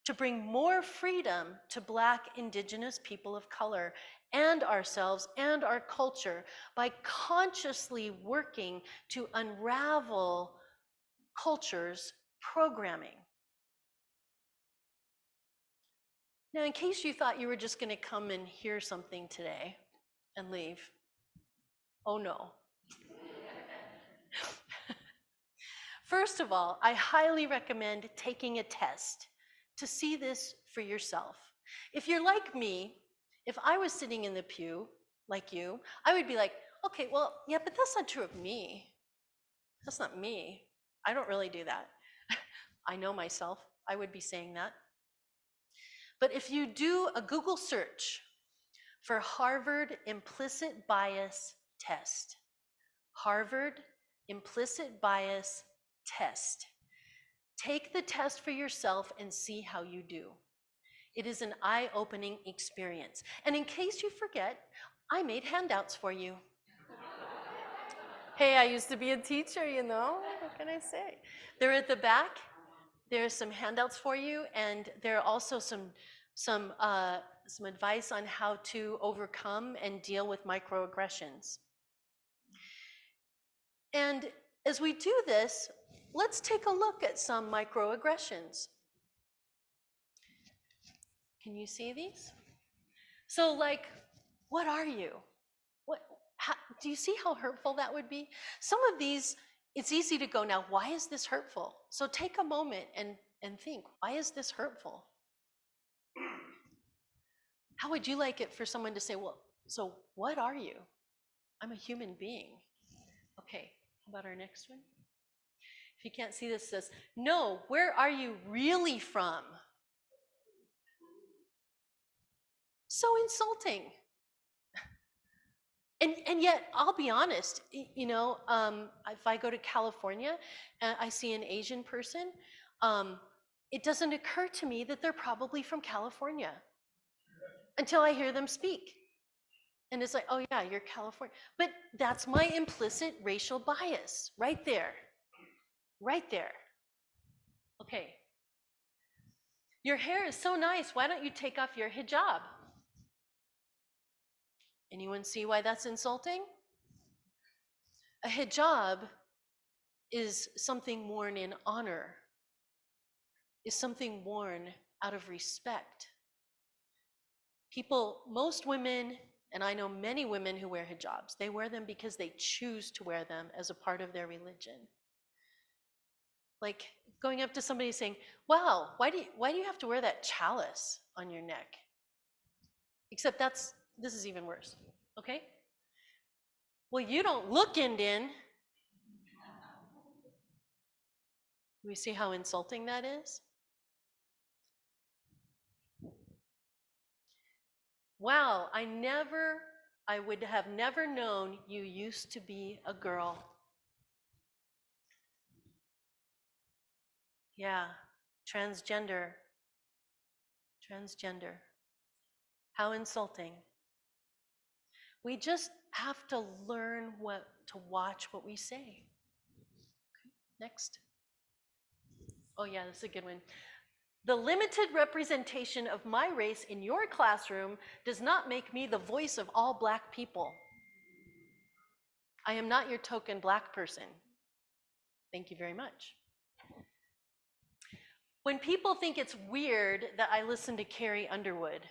to bring more freedom to Black, Indigenous people of color and ourselves and our culture by consciously working to unravel culture's programming. Now, in case you thought you were just going to come and hear something today and leave, oh no. First of all, I highly recommend taking a test to see this for yourself. If you're like me, if I was sitting in the pew like you, I would be like, okay, well, yeah, but that's not true of me. That's not me. I don't really do that. I know myself. I would be saying that. But if you do a Google search for Harvard implicit bias test, Harvard implicit bias test, take the test for yourself and see how you do. It is an eye-opening experience. And in case you forget, I made handouts for you. Hey, I used to be a teacher, you know, what can I say? They're at the back. There's some handouts for you, and there are also some advice on how to overcome and deal with microaggressions. And as we do this, let's take a look at some microaggressions. Can you see these? So like, what are you? Do you see how hurtful that would be? Some of these, it's easy to go, now, why is this hurtful? So take a moment and think, why is this hurtful? How would you like it for someone to say, well, so what are you? I'm a human being. Okay, how about our next one? If you can't see this, it says, no, where are you really from? So insulting. And yet, I'll be honest, if I go to California and I see an Asian person, it doesn't occur to me that they're probably from California until I hear them speak. And it's like, oh yeah, you're California. But that's my implicit racial bias right there. Right there. Okay. Your hair is so nice. Why don't you take off your hijab? Anyone see why that's insulting? A hijab is something worn in honor, is something worn out of respect. People, most women, and I know many women who wear hijabs, they wear them because they choose to wear them as a part of their religion. Like going up to somebody saying, wow, why do you have to wear that chalice on your neck? Except this is even worse, okay? Well, you don't look Indian. We see how insulting that is? Wow, I would have never known you used to be a girl. Yeah, transgender. How insulting. We just have to learn to watch what we say. Okay, next. Oh yeah, this is a good one. The limited representation of my race in your classroom does not make me the voice of all Black people. I am not your token Black person. Thank you very much. When people think it's weird that I listen to Carrie Underwood,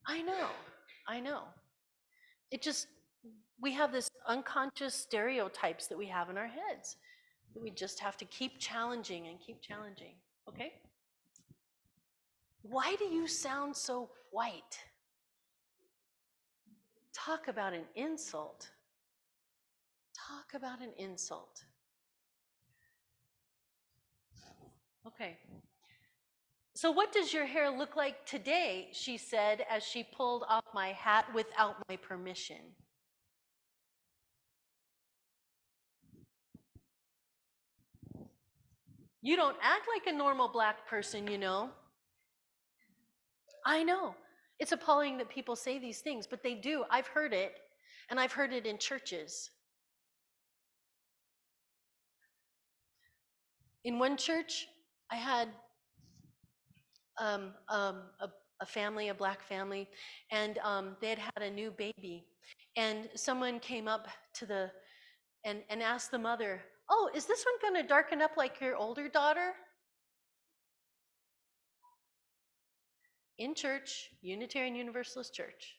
I know. We have this unconscious stereotypes that we have in our heads that we just have to keep challenging and keep challenging, okay? Why do you sound so white? Talk about an insult. Talk about an insult. Okay. So what does your hair look like today, she said as she pulled off my hat without my permission. You don't act like a normal Black person, you know. I know. It's appalling that people say these things, but they do. I've heard it, and I've heard it in churches. In one church, I had a family, a Black family, and they had had a new baby. And someone came up to and asked the mother, oh, is this one gonna darken up like your older daughter? In church, Unitarian Universalist Church.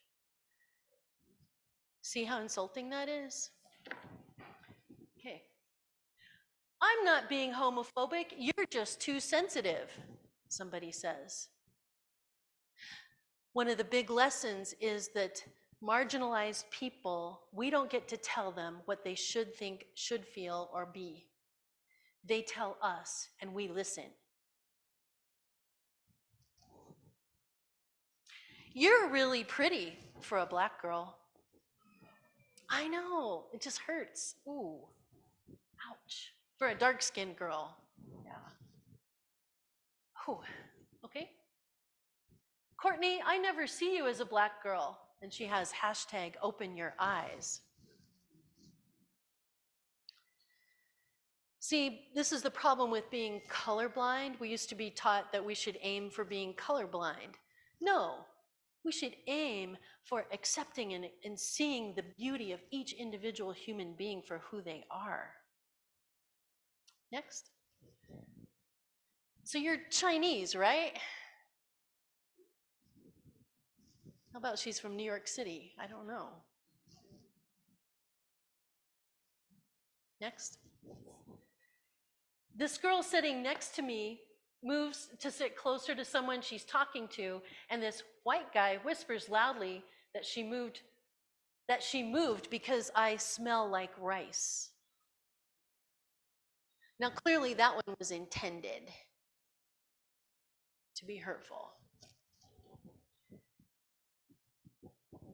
See how insulting that is? Okay. I'm not being homophobic, you're just too sensitive, somebody says. One of the big lessons is that marginalized people, we don't get to tell them what they should think, should feel, or be. They tell us, and we listen. You're really pretty for a Black girl. I know, it just hurts. Ooh, ouch. For a dark-skinned girl, yeah. Whew, okay. Courtney, I never see you as a Black girl. And she has hashtag open your eyes. See, this is the problem with being colorblind. We used to be taught that we should aim for being colorblind. No, we should aim for accepting and seeing the beauty of each individual human being for who they are. Next. So you're Chinese, right? How about she's from New York City? I don't know. Next. This girl sitting next to me moves to sit closer to someone she's talking to, and this white guy whispers loudly that she moved because I smell like rice. Now, clearly that one was intended to be hurtful.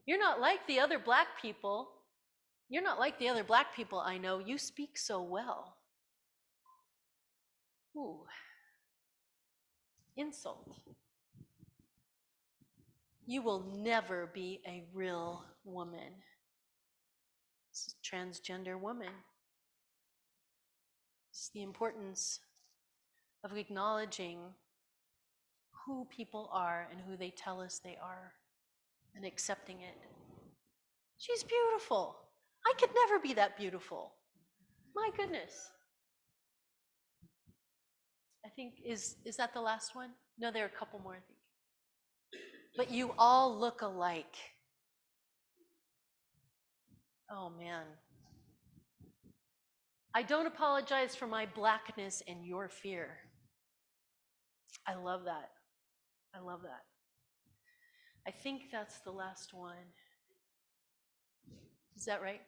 You're not like the other black people. You're not like the other black people I know. You speak so well. Ooh. Insult. You will never be a real woman. This is a transgender woman. It's the importance of acknowledging who people are and who they tell us they are and accepting it. She's beautiful. I could never be that beautiful. My goodness. I think, is that the last one? No, there are a couple more, I think. But you all look alike. Oh man. I don't apologize for my blackness and your fear. I love that. I love that. I think that's the last one. Is that right?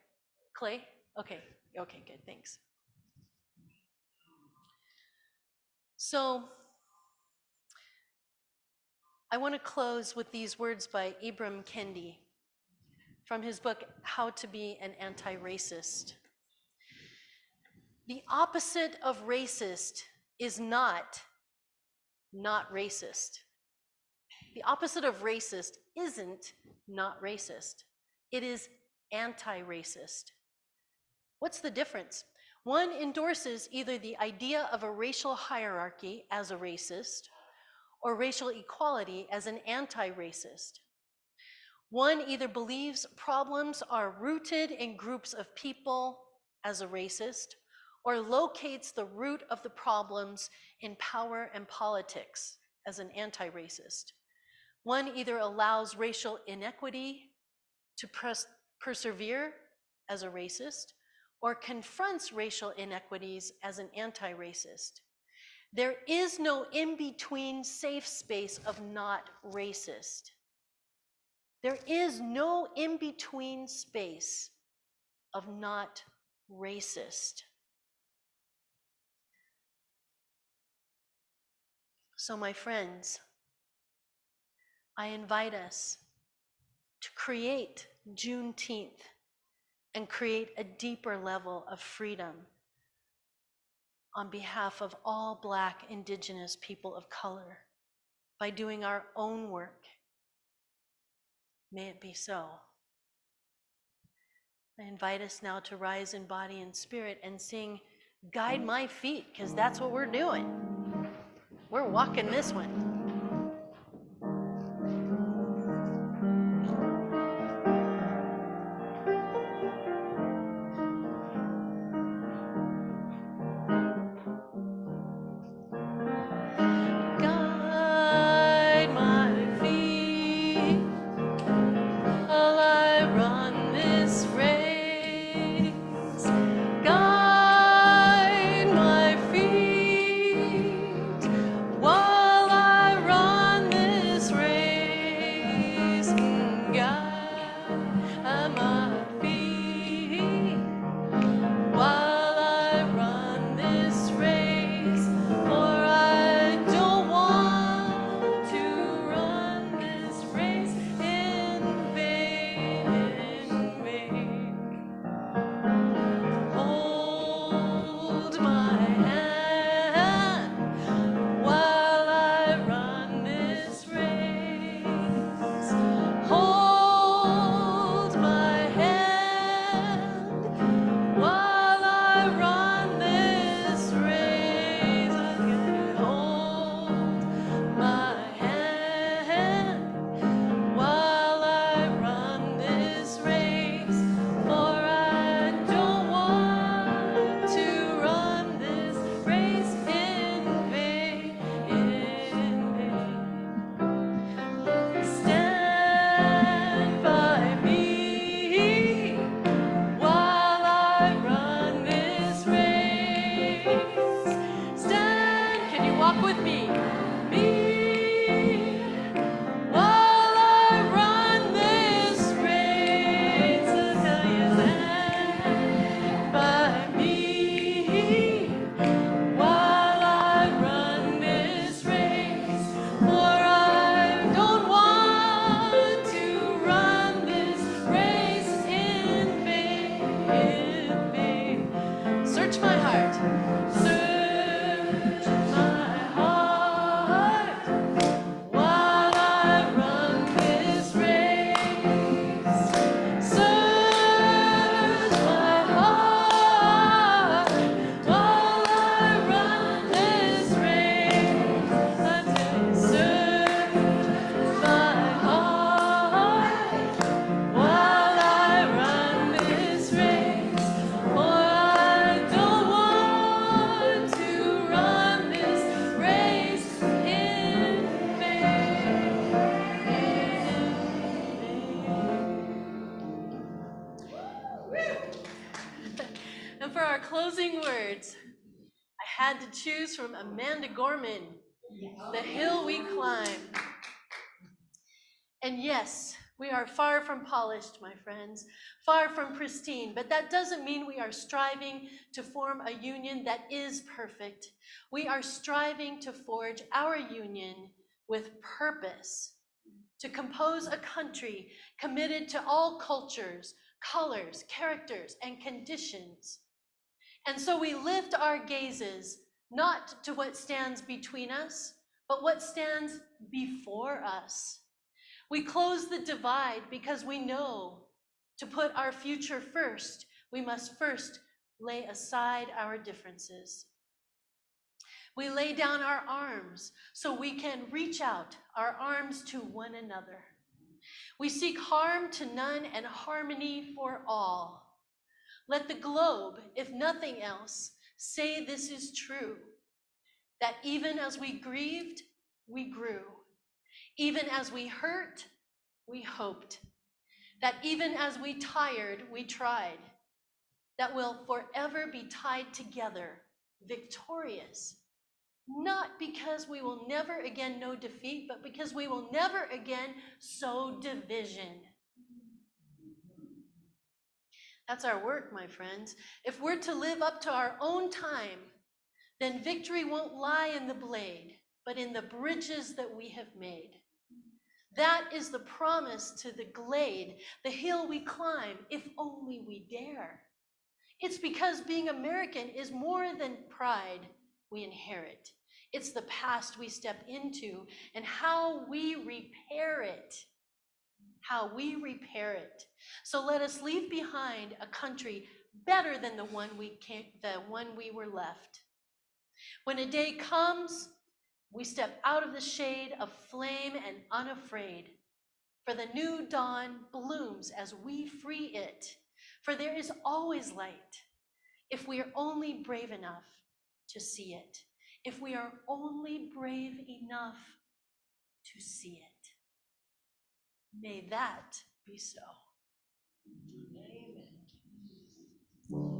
Clay? Okay, good, thanks. So, I want to close with these words by Ibram Kendi from his book, How to Be an Anti-Racist. The opposite of racist is not racist. The opposite of racist isn't not racist. It is anti-racist. What's the difference? One endorses either the idea of a racial hierarchy as a racist or racial equality as an anti-racist. One either believes problems are rooted in groups of people as a racist or locates the root of the problems in power and politics as an anti-racist. One either allows racial inequity to persevere as a racist or confronts racial inequities as an anti-racist. There is no in-between safe space of not racist. There is no in-between space of not racist. So my friends, I invite us to create Juneteenth and create a deeper level of freedom on behalf of all Black, Indigenous people of color by doing our own work. May it be so. I invite us now to rise in body and spirit and sing Guide My Feet, because that's what we're doing. We're walking this one. Guide my feet while I run this race. Guide my feet while I for our closing words, I had to choose from Amanda Gorman, The Hill We Climb. And yes, we are far from polished, my friends, far from pristine, but that doesn't mean we are striving to form a union that is perfect. We are striving to forge our union with purpose, to compose a country committed to all cultures, colors, characters, and conditions. And so we lift our gazes not to what stands between us, but what stands before us. We close the divide because we know to put our future first, we must first lay aside our differences. We lay down our arms so we can reach out our arms to one another. We seek harm to none and harmony for all. Let the globe, if nothing else, say this is true, that even as we grieved, we grew. Even as we hurt, we hoped. That even as we tired, we tried. That we'll forever be tied together, victorious. Not because we will never again know defeat, but because we will never again sow division. That's our work, my friends. If we're to live up to our own time, then victory won't lie in the blade, but in the bridges that we have made. That is the promise to the glade, the hill we climb, if only we dare. It's because being American is more than pride we inherit. It's the past we step into and how we repair it. How we repair it. So let us leave behind a country better than the one we were left. When a day comes, we step out of the shade of flame and unafraid. For the new dawn blooms as we free it. For there is always light if we are only brave enough to see it. If we are only brave enough to see it. May that be so. Amen.